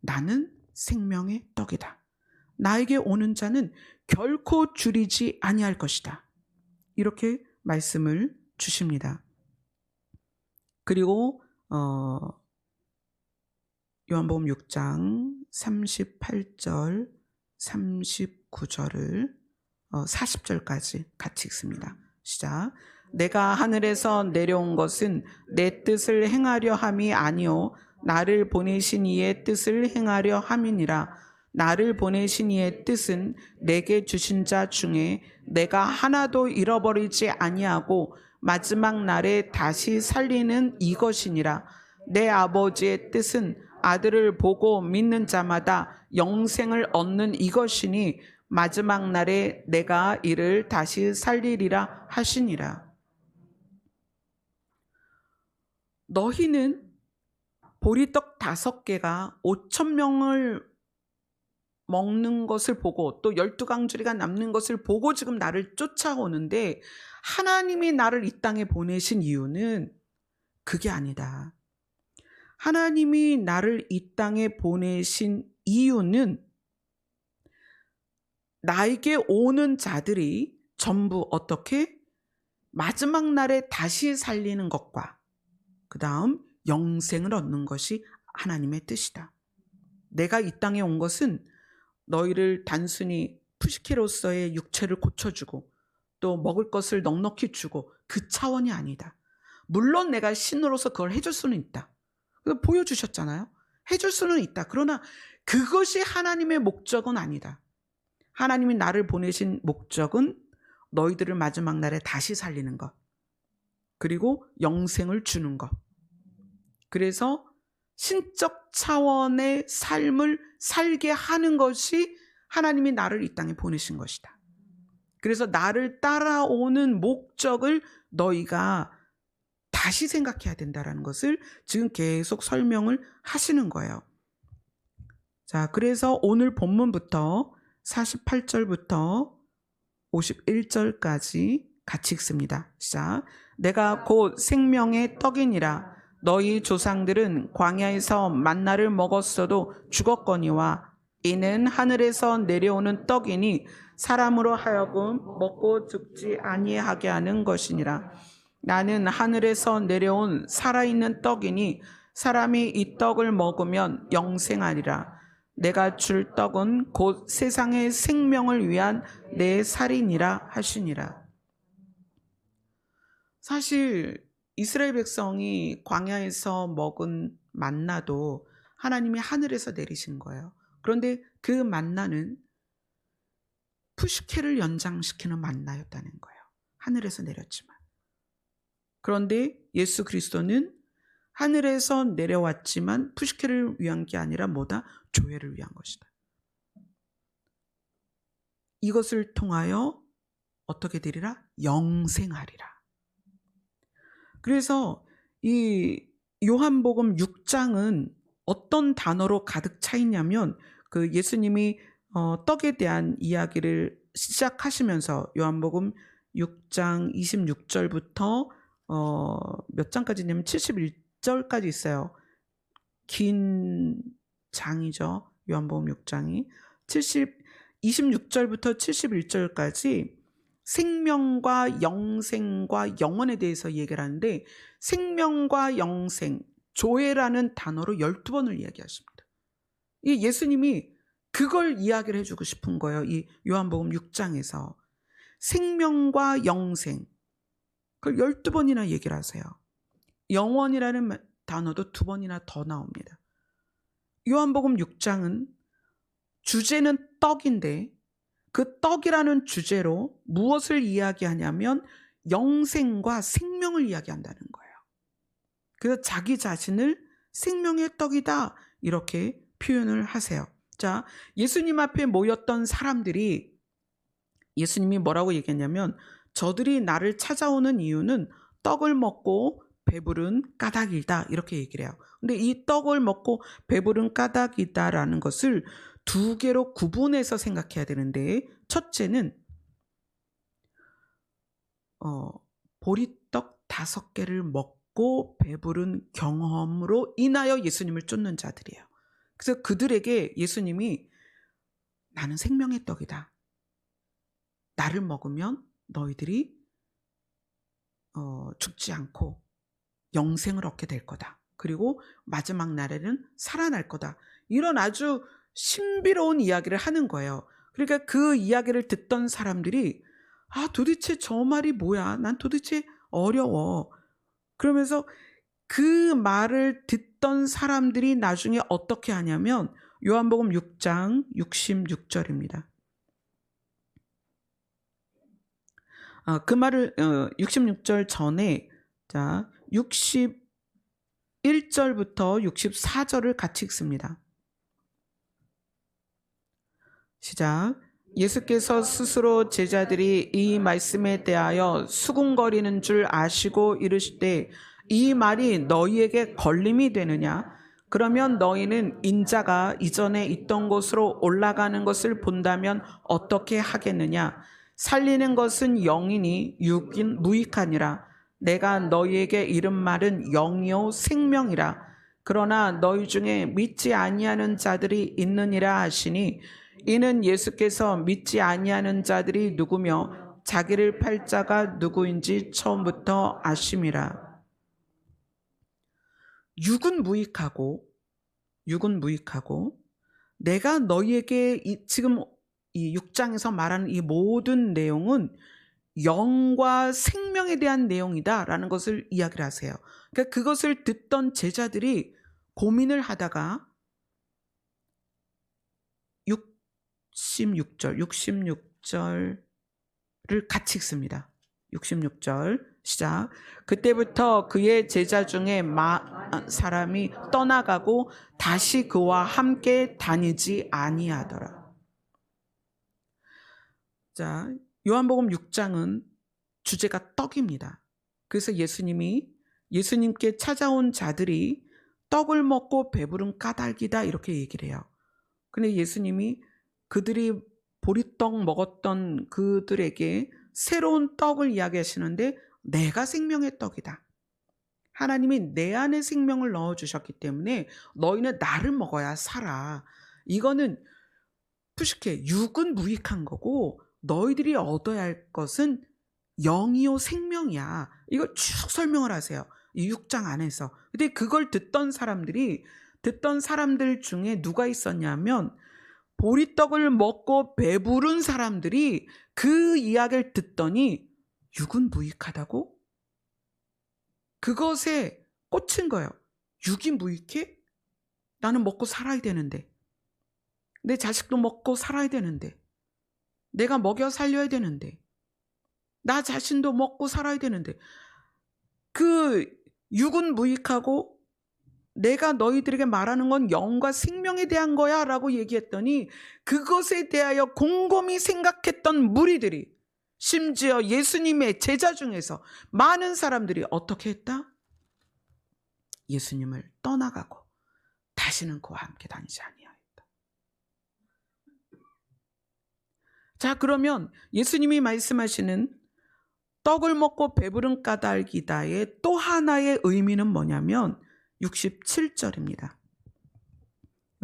나는 생명의 떡이다. 나에게 오는 자는 결코 줄이지 아니할 것이다. 이렇게 말씀을 주십니다. 그리고 요한복음 6장 38절, 39절을 40절까지 같이 읽습니다. 시작. 내가 하늘에서 내려온 것은 내 뜻을 행하려 함이 아니요 나를 보내신 이의 뜻을 행하려 함이니라. 나를 보내신 이의 뜻은 내게 주신 자 중에 내가 하나도 잃어버리지 아니하고 마지막 날에 다시 살리는 이것이니라. 내 아버지의 뜻은 아들을 보고 믿는 자마다 영생을 얻는 이것이니 마지막 날에 내가 이를 다시 살리리라 하시니라. 너희는 보리떡 5개가 5,000명을 먹는 것을 보고 또 12광주리가 남는 것을 보고 지금 나를 쫓아오는데, 하나님이 나를 이 땅에 보내신 이유는 그게 아니다. 하나님이 나를 이 땅에 보내신 이유는 나에게 오는 자들이 전부 어떻게 마지막 날에 다시 살리는 것과 그 다음 영생을 얻는 것이 하나님의 뜻이다. 내가 이 땅에 온 것은 너희를 단순히 푸시케로서의 육체를 고쳐주고 또 먹을 것을 넉넉히 주고 그 차원이 아니다. 물론 내가 신으로서 그걸 해줄 수는 있다. 보여주셨잖아요. 해줄 수는 있다. 그러나 그것이 하나님의 목적은 아니다. 하나님이 나를 보내신 목적은 너희들을 마지막 날에 다시 살리는 것, 그리고 영생을 주는 것. 그래서 신적 차원의 삶을 살게 하는 것이 하나님이 나를 이 땅에 보내신 것이다. 그래서 나를 따라오는 목적을 너희가 다시 생각해야 된다는 것을 지금 계속 설명을 하시는 거예요. 자, 그래서 오늘 본문부터 48절부터 51절까지 같이 읽습니다. 시작. 내가 곧 생명의 떡이니라. 너희 조상들은 광야에서 만나를 먹었어도 죽었거니와 이는 하늘에서 내려오는 떡이니 사람으로 하여금 먹고 죽지 아니하게 하는 것이니라. 나는 하늘에서 내려온 살아있는 떡이니 사람이 이 떡을 먹으면 영생하리라. 내가 줄 떡은 곧 세상의 생명을 위한 내 살이니라 하시니라. 사실 이스라엘 백성이 광야에서 먹은 만나도 하나님이 하늘에서 내리신 거예요. 그런데 그 만나는 푸시케를 연장시키는 만나였다는 거예요. 하늘에서 내렸지만. 그런데 예수 그리스도는 하늘에서 내려왔지만 푸시케를 위한 게 아니라 뭐다? 교회를 위한 것이다. 이것을 통하여 어떻게 되리라? 영생하리라. 그래서 이 요한복음 6장은 어떤 단어로 가득 차 있냐면, 그 예수님이 떡에 대한 이야기를 시작하시면서 요한복음 6장 26절부터 몇 장까지냐면 71절까지 있어요. 긴 장이죠. 요한복음 6장이 26절부터 71절까지 생명과 영생과 영원에 대해서 얘기를 하는데, 생명과 영생, 조회라는 단어로 12번을 이야기하십니다. 이 예수님이 그걸 이야기를 해주고 싶은 거예요. 이 요한복음 6장에서 생명과 영생, 그걸 12번이나 얘기를 하세요. 영원이라는 단어도 2번이나 더 나옵니다. 요한복음 6장은 주제는 떡인데, 그 떡이라는 주제로 무엇을 이야기하냐면 영생과 생명을 이야기한다는 거예요. 그래서 자기 자신을 생명의 떡이다 이렇게 표현을 하세요. 자, 예수님 앞에 모였던 사람들이, 예수님이 뭐라고 얘기했냐면 저들이 나를 찾아오는 이유는 떡을 먹고 배부른 까닭이다 이렇게 얘기를 해요. 근데 이 떡을 먹고 배부른 까닭이다라는 것을 2개로 구분해서 생각해야 되는데, 첫째는 보리떡 5개를 먹고 배부른 경험으로 인하여 예수님을 쫓는 자들이에요. 그래서 그들에게 예수님이 나는 생명의 떡이다. 나를 먹으면 너희들이 죽지 않고 영생을 얻게 될 거다. 그리고 마지막 날에는 살아날 거다. 이런 아주 신비로운 이야기를 하는 거예요. 그러니까 그 이야기를 듣던 사람들이 도대체 저 말이 뭐야? 난 도대체 어려워. 그러면서 그 말을 듣던 사람들이 나중에 어떻게 하냐면 요한복음 6장 66절입니다. 그 말을 66절 전에, 자, 61절부터 64절을 같이 읽습니다. 시작. 예수께서 스스로 제자들이 이 말씀에 대하여 수군거리는 줄 아시고 이르시되 이 말이 너희에게 걸림이 되느냐? 그러면 너희는 인자가 이전에 있던 곳으로 올라가는 것을 본다면 어떻게 하겠느냐? 살리는 것은 영이니 육인 무익하니라. 내가 너희에게 이른 말은 영이요 생명이라. 그러나 너희 중에 믿지 아니하는 자들이 있느니라 하시니, 이는 예수께서 믿지 아니하는 자들이 누구며 자기를 팔 자가 누구인지 처음부터 아심이라. 육은 무익하고 내가 너희에게 지금 이 6장에서 말하는 이 모든 내용은 영과 생명에 대한 내용이다라는 것을 이야기를 하세요. 그러니까 그것을 듣던 제자들이 고민을 하다가 66절을 같이 읽습니다. 66절 시작. 그때부터 그의 제자 중에 사람이 떠나가고 다시 그와 함께 다니지 아니하더라. 자, 요한복음 6장은 주제가 떡입니다. 그래서 예수님께 찾아온 자들이 떡을 먹고 배부른 까닭이다 이렇게 얘기를 해요. 근데 예수님이 그들이 보리떡 먹었던 그들에게 새로운 떡을 이야기하시는데, 내가 생명의 떡이다. 하나님이 내 안에 생명을 넣어주셨기 때문에 너희는 나를 먹어야 살아. 이거는 푸시케 육은 무익한 거고 너희들이 얻어야 할 것은 영이요 생명이야. 이걸 쭉 설명을 하세요. 이 6장 안에서. 근데 그걸 듣던 사람들 중에 누가 있었냐면 보리떡을 먹고 배부른 사람들이 그 이야기를 듣더니 육은 무익하다고? 그것에 꽂힌 거예요. 육이 무익해? 나는 먹고 살아야 되는데. 내 자식도 먹고 살아야 되는데. 내가 먹여 살려야 되는데. 나 자신도 먹고 살아야 되는데. 그 육은 무익하고 내가 너희들에게 말하는 건 영과 생명에 대한 거야 라고 얘기했더니, 그것에 대하여 곰곰이 생각했던 무리들이, 심지어 예수님의 제자 중에서 많은 사람들이 어떻게 했다? 예수님을 떠나가고 다시는 그와 함께 다니지 아니하였다. 자, 그러면 예수님이 말씀하시는 떡을 먹고 배부른 까닭이다의 또 하나의 의미는 뭐냐면 67절입니다.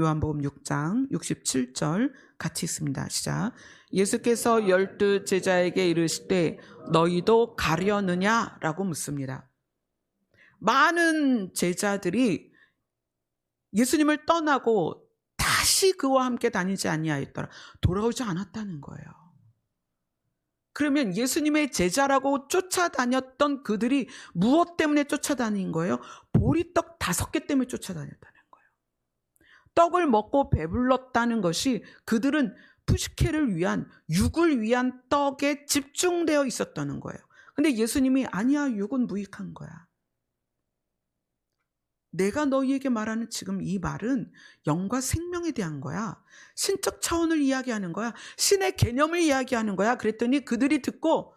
요한복음 6장 67절 같이 있습니다. 시작. 예수께서 12 제자에게 이르시되 너희도 가려느냐? 라고 묻습니다. 많은 제자들이 예수님을 떠나고 다시 그와 함께 다니지 아니하였더라. 돌아오지 않았다는 거예요. 그러면 예수님의 제자라고 쫓아다녔던 그들이 무엇 때문에 쫓아다닌 거예요? 보리떡 5개 때문에 쫓아다녔다는 거예요. 떡을 먹고 배불렀다는 것이 그들은 푸시케를 위한, 육을 위한 떡에 집중되어 있었다는 거예요. 근데 예수님이 아니야, 육은 무익한 거야. 내가 너희에게 말하는 지금 이 말은 영과 생명에 대한 거야. 신적 차원을 이야기하는 거야. 신의 개념을 이야기하는 거야. 그랬더니 그들이 듣고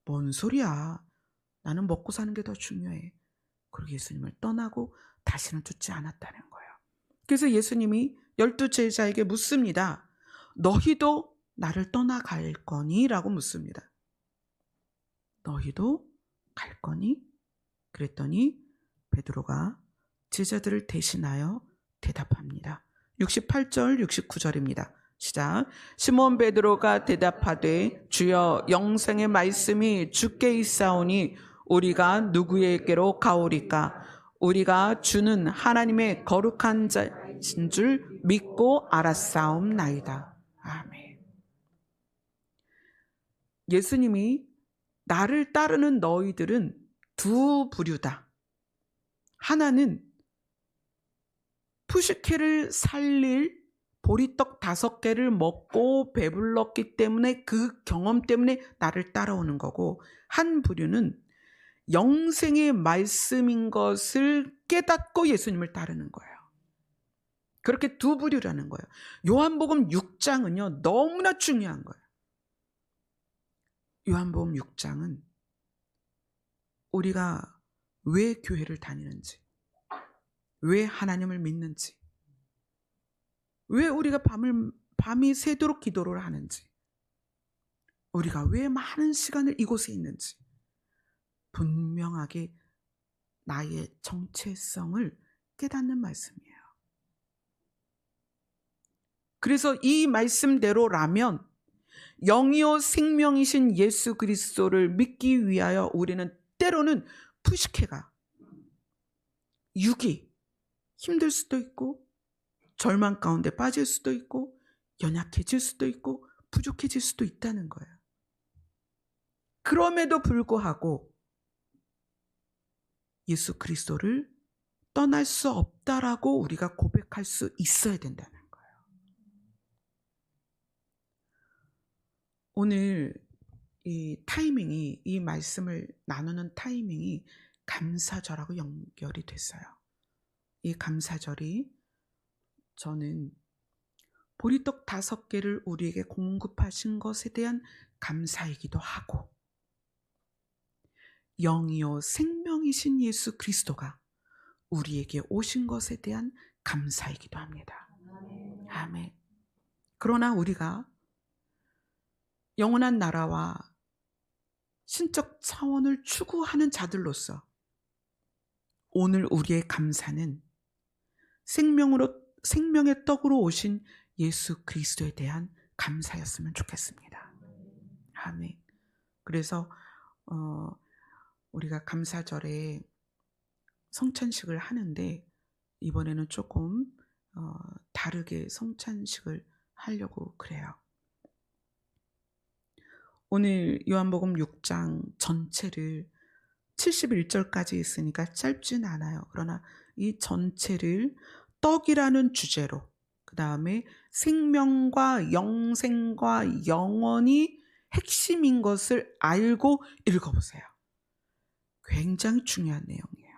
뭔 소리야. 나는 먹고 사는 게 더 중요해. 그리고 예수님을 떠나고 다시는 쫓지 않았다는 거예요. 그래서 예수님이 12 제자에게 묻습니다. 너희도 나를 떠나갈 거니? 라고 묻습니다. 너희도 갈 거니? 그랬더니 베드로가 제자들을 대신하여 대답합니다. 68절 69절입니다. 시작. 시몬 베드로가 대답하되 주여 영생의 말씀이 주께 있사오니 우리가 누구에게로 가오리까? 우리가 주는 하나님의 거룩한 자신 줄 믿고 알았사옵나이다. 아멘. 예수님이 나를 따르는 너희들은 두 부류다. 하나는 푸시케를 살릴 보리떡 5개를 먹고 배불렀기 때문에 그 경험 때문에 나를 따라오는 거고, 한 부류는 영생의 말씀인 것을 깨닫고 예수님을 따르는 거예요. 그렇게 두 부류라는 거예요. 요한복음 6장은요 너무나 중요한 거예요. 요한복음 6장은 우리가 왜 교회를 다니는지, 왜 하나님을 믿는지, 왜 우리가 밤이 새도록 기도를 하는지, 우리가 왜 많은 시간을 이곳에 있는지 분명하게 나의 정체성을 깨닫는 말씀이에요. 그래서 이 말씀대로라면 영이요 생명이신 예수 그리스도를 믿기 위하여 우리는 때로는 푸시케가, 육이 힘들 수도 있고 절망 가운데 빠질 수도 있고 연약해질 수도 있고 부족해질 수도 있다는 거예요. 그럼에도 불구하고 예수 그리스도를 떠날 수 없다라고 우리가 고백할 수 있어야 된다는 거예요. 오늘 이 타이밍이, 이 말씀을 나누는 타이밍이 감사절하고 연결이 됐어요. 이 감사절이 저는 보리떡 5개를 우리에게 공급하신 것에 대한 감사이기도 하고, 영이요 생명이신 예수 그리스도가 우리에게 오신 것에 대한 감사이기도 합니다. 아멘. 그러나 우리가 영원한 나라와 신적 차원을 추구하는 자들로서 오늘 우리의 감사는 생명의 떡으로 오신 예수 그리스도에 대한 감사였으면 좋겠습니다. 아멘. 그래서 우리가 감사절에 성찬식을 하는데 이번에는 조금 다르게 성찬식을 하려고 그래요. 오늘 요한복음 6장 전체를 71절까지 있으니까 짧진 않아요. 그러나 이 전체를 떡이라는 주제로, 그 다음에 생명과 영생과 영원이 핵심인 것을 알고 읽어보세요. 굉장히 중요한 내용이에요.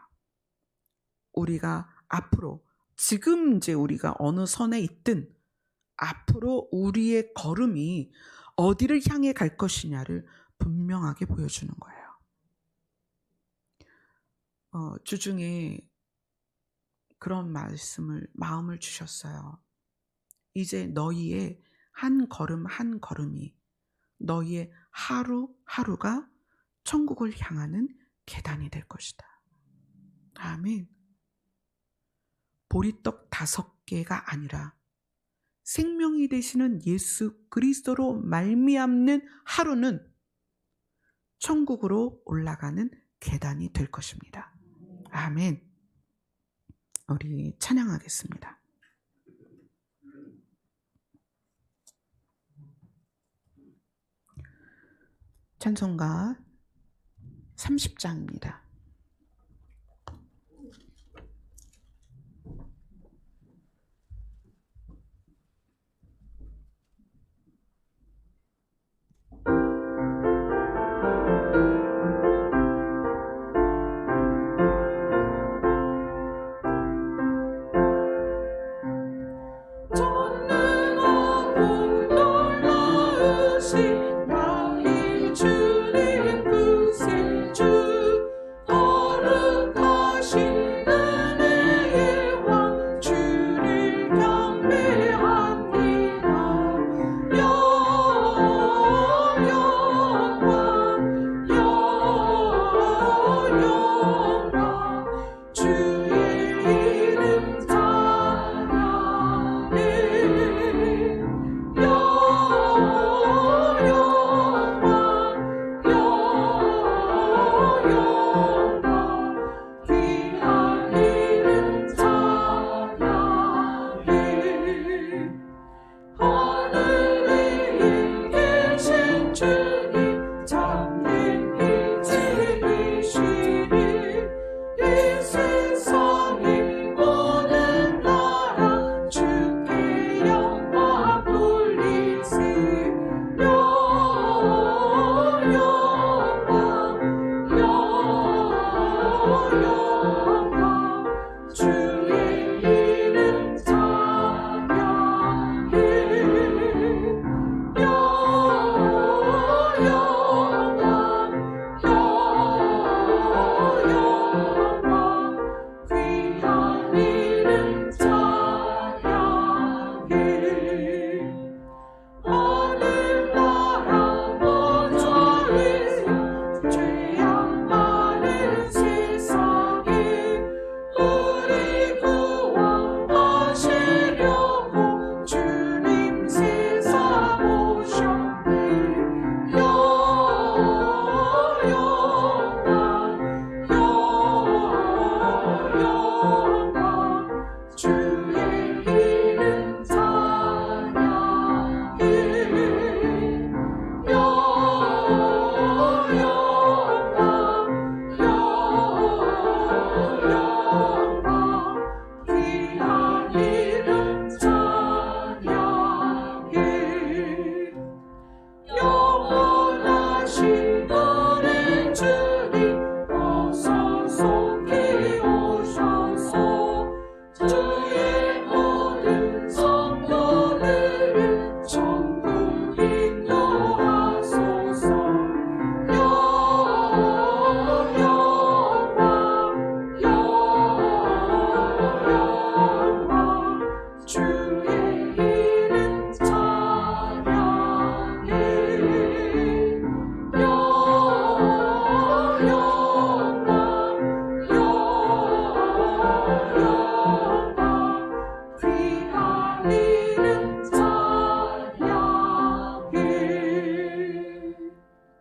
우리가 앞으로, 지금 이제 우리가 어느 선에 있든 앞으로 우리의 걸음이 어디를 향해 갈 것이냐를 분명하게 보여주는 거예요. 주중에 그런 마음을 주셨어요. 이제 너희의 한 걸음 한 걸음이, 너희의 하루하루가 천국을 향하는 계단이 될 것이다. 아멘. 보리떡 몇 개가 아니라 생명이 되시는 예수 그리스도로 말미암는 하루는 천국으로 올라가는 계단이 될 것입니다. 아멘. 우리 찬양하겠습니다. 찬송가 30장입니다.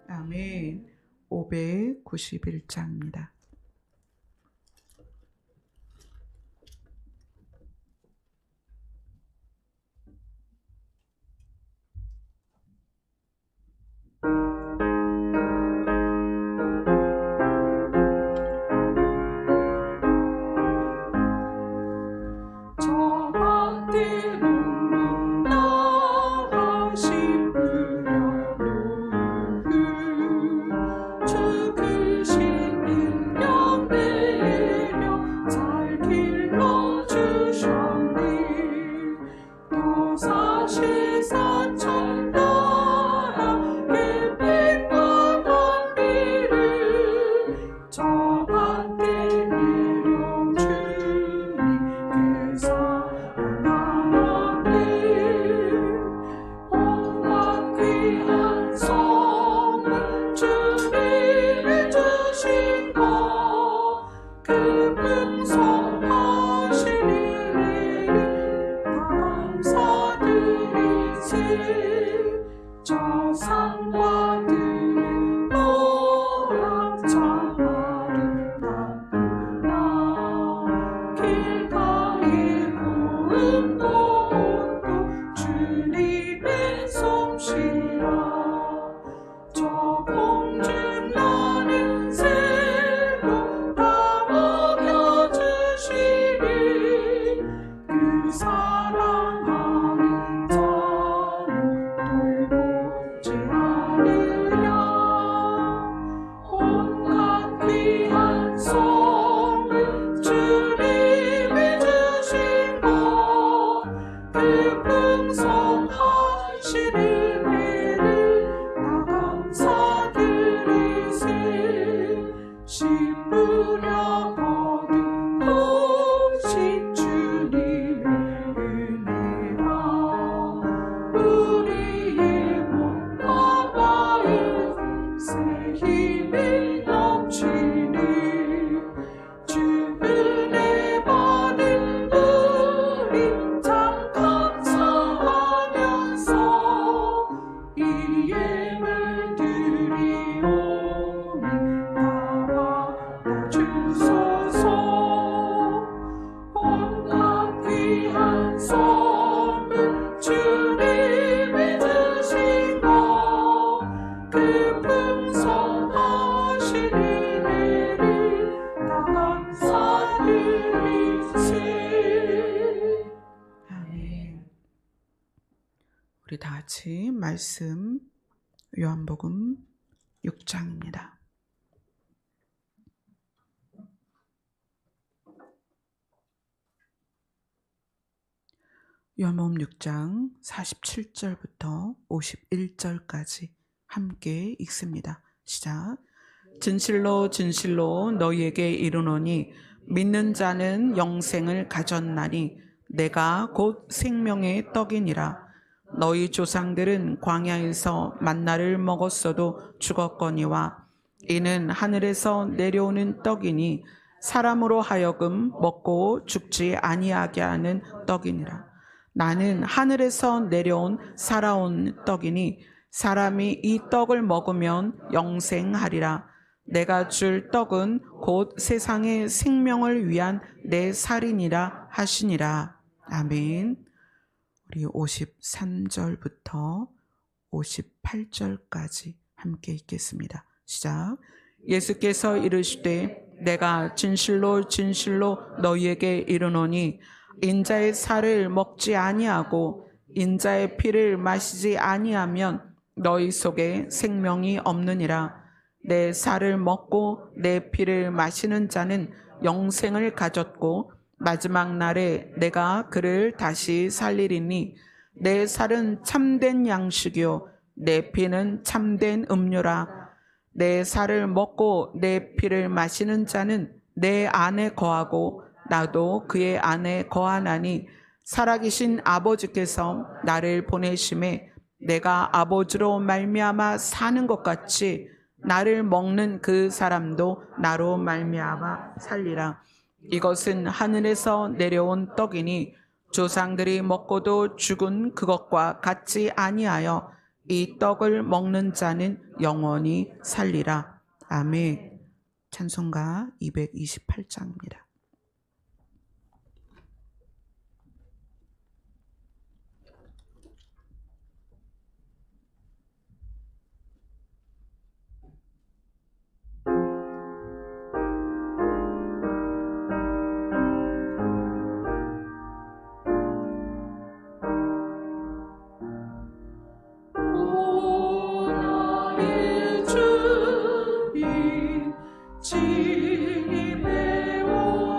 아멘. 591장입니다. 주 크신 힘이 넘치니 주 은혜 받은 우리 참 감사하면서 이 예물 드리오니 다 받아주소서. 온갖 귀한 선물 주님이 주신 것 그 풍성하신 은혜를 다 감사드리세. 아멘. 우리 다 같이 말씀 요한복음 6장입니다. 요한복음 6장 47절부터 51절까지 함께 읽습니다. 시작. 진실로 진실로 너희에게 이르노니 믿는 자는 영생을 가졌나니 내가 곧 생명의 떡이니라. 너희 조상들은 광야에서 만나를 먹었어도 죽었거니와 이는 하늘에서 내려오는 떡이니 사람으로 하여금 먹고 죽지 아니하게 하는 떡이니라. 나는 하늘에서 내려온 살아온 떡이니 사람이 이 떡을 먹으면 영생하리라. 내가 줄 떡은 곧 세상의 생명을 위한 내 살이니라 하시니라. 아멘. 우리 53절부터 58절까지 함께 읽겠습니다. 시작. 예수께서 이르시되 내가 진실로 진실로 너희에게 이르노니 인자의 살을 먹지 아니하고 인자의 피를 마시지 아니하면 너희 속에 생명이 없느니라. 내 살을 먹고 내 피를 마시는 자는 영생을 가졌고 마지막 날에 내가 그를 다시 살리리니 내 살은 참된 양식이요 내 피는 참된 음료라. 내 살을 먹고 내 피를 마시는 자는 내 안에 거하고 나도 그의 안에 거하나니 살아계신 아버지께서 나를 보내심에 내가 아버지로 말미암아 사는 것 같이 나를 먹는 그 사람도 나로 말미암아 살리라. 이것은 하늘에서 내려온 떡이니 조상들이 먹고도 죽은 그것과 같지 아니하여 이 떡을 먹는 자는 영원히 살리라. 아멘. 찬송가 228장입니다. 진입해 오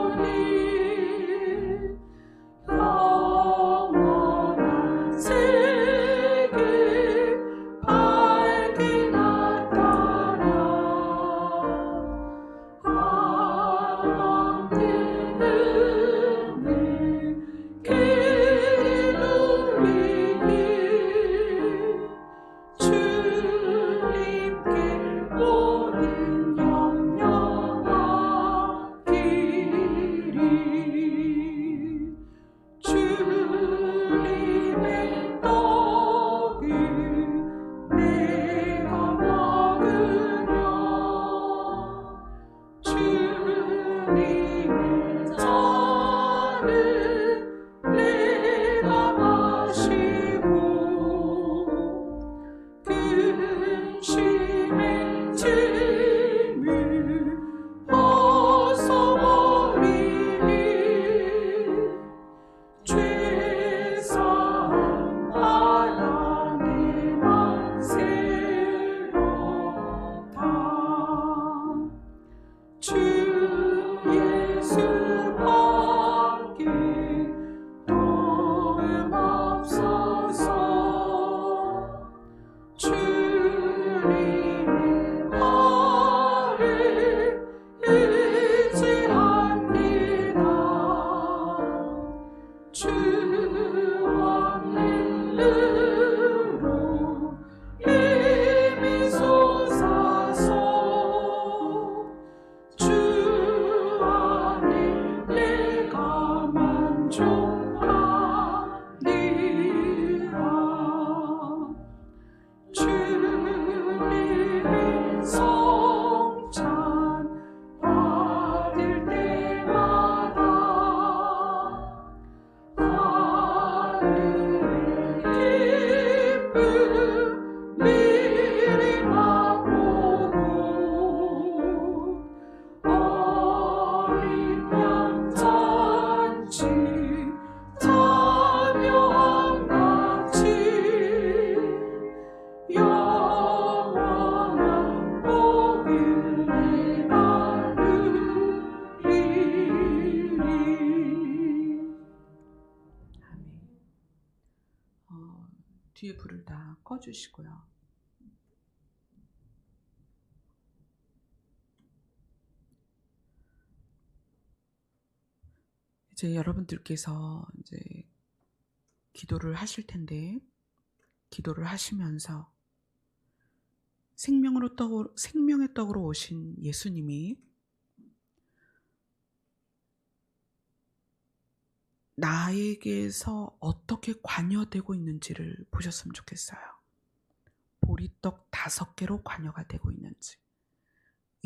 뒤에 불을 다 꺼주시고요. 이제 여러분들께서 이제 기도를 하실 텐데, 기도를 하시면서 생명의 떡으로 오신 예수님이 나에게서 어떻게 관여되고 있는지를 보셨으면 좋겠어요. 보리떡 5개로 관여가 되고 있는지,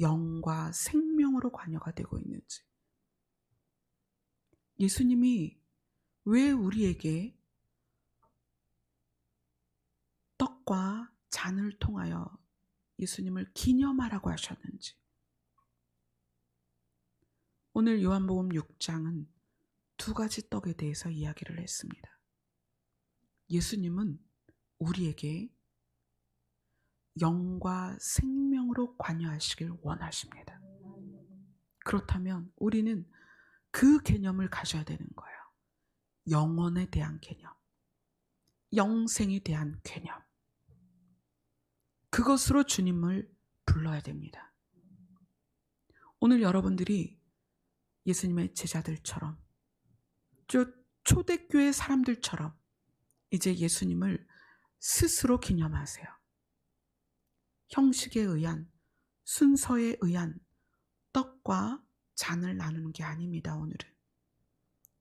영과 생명으로 관여가 되고 있는지, 예수님이 왜 우리에게 떡과 잔을 통하여 예수님을 기념하라고 하셨는지. 오늘 요한복음 6장은 2가지 떡에 대해서 이야기를 했습니다. 예수님은 우리에게 영과 생명으로 관여하시길 원하십니다. 그렇다면 우리는 그 개념을 가져야 되는 거예요. 영혼에 대한 개념, 영생에 대한 개념. 그것으로 주님을 불러야 됩니다. 오늘 여러분들이 예수님의 제자들처럼, 초대교회 사람들처럼 이제 예수님을 스스로 기념하세요. 형식에 의한, 순서에 의한 떡과 잔을 나누는 게 아닙니다. 오늘은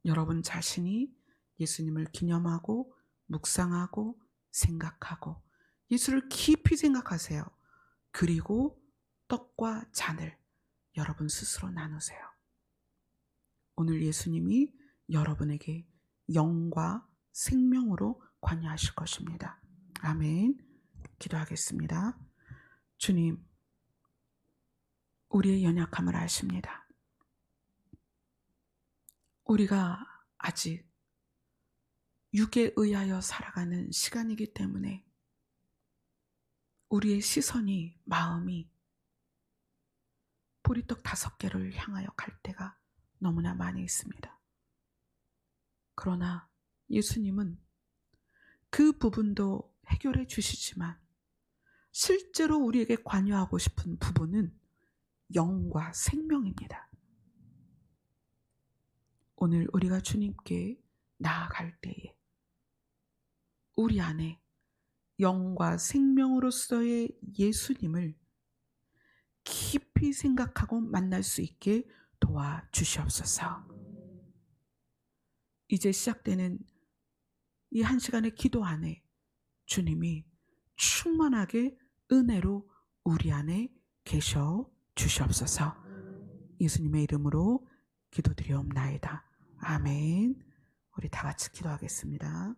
여러분 자신이 예수님을 기념하고 묵상하고 생각하고 예수를 깊이 생각하세요. 그리고 떡과 잔을 여러분 스스로 나누세요. 오늘 예수님이 여러분에게 영과 생명으로 관여하실 것입니다. 아멘. 기도하겠습니다. 주님, 우리의 연약함을 아십니다. 우리가 아직 육에 의하여 살아가는 시간이기 때문에 우리의 시선이, 마음이 보리떡 5개를 향하여 갈 때가 너무나 많이 있습니다. 그러나 예수님은 그 부분도 해결해 주시지만 실제로 우리에게 관여하고 싶은 부분은 영과 생명입니다. 오늘 우리가 주님께 나아갈 때에 우리 안에 영과 생명으로서의 예수님을 깊이 생각하고 만날 수 있게 도와주시옵소서. 이제 시작되는 이 1시간의 기도 안에 주님이 충만하게 은혜로 우리 안에 계셔 주시옵소서. 예수님의 이름으로 기도드리옵나이다. 아멘. 우리 다 같이 기도하겠습니다.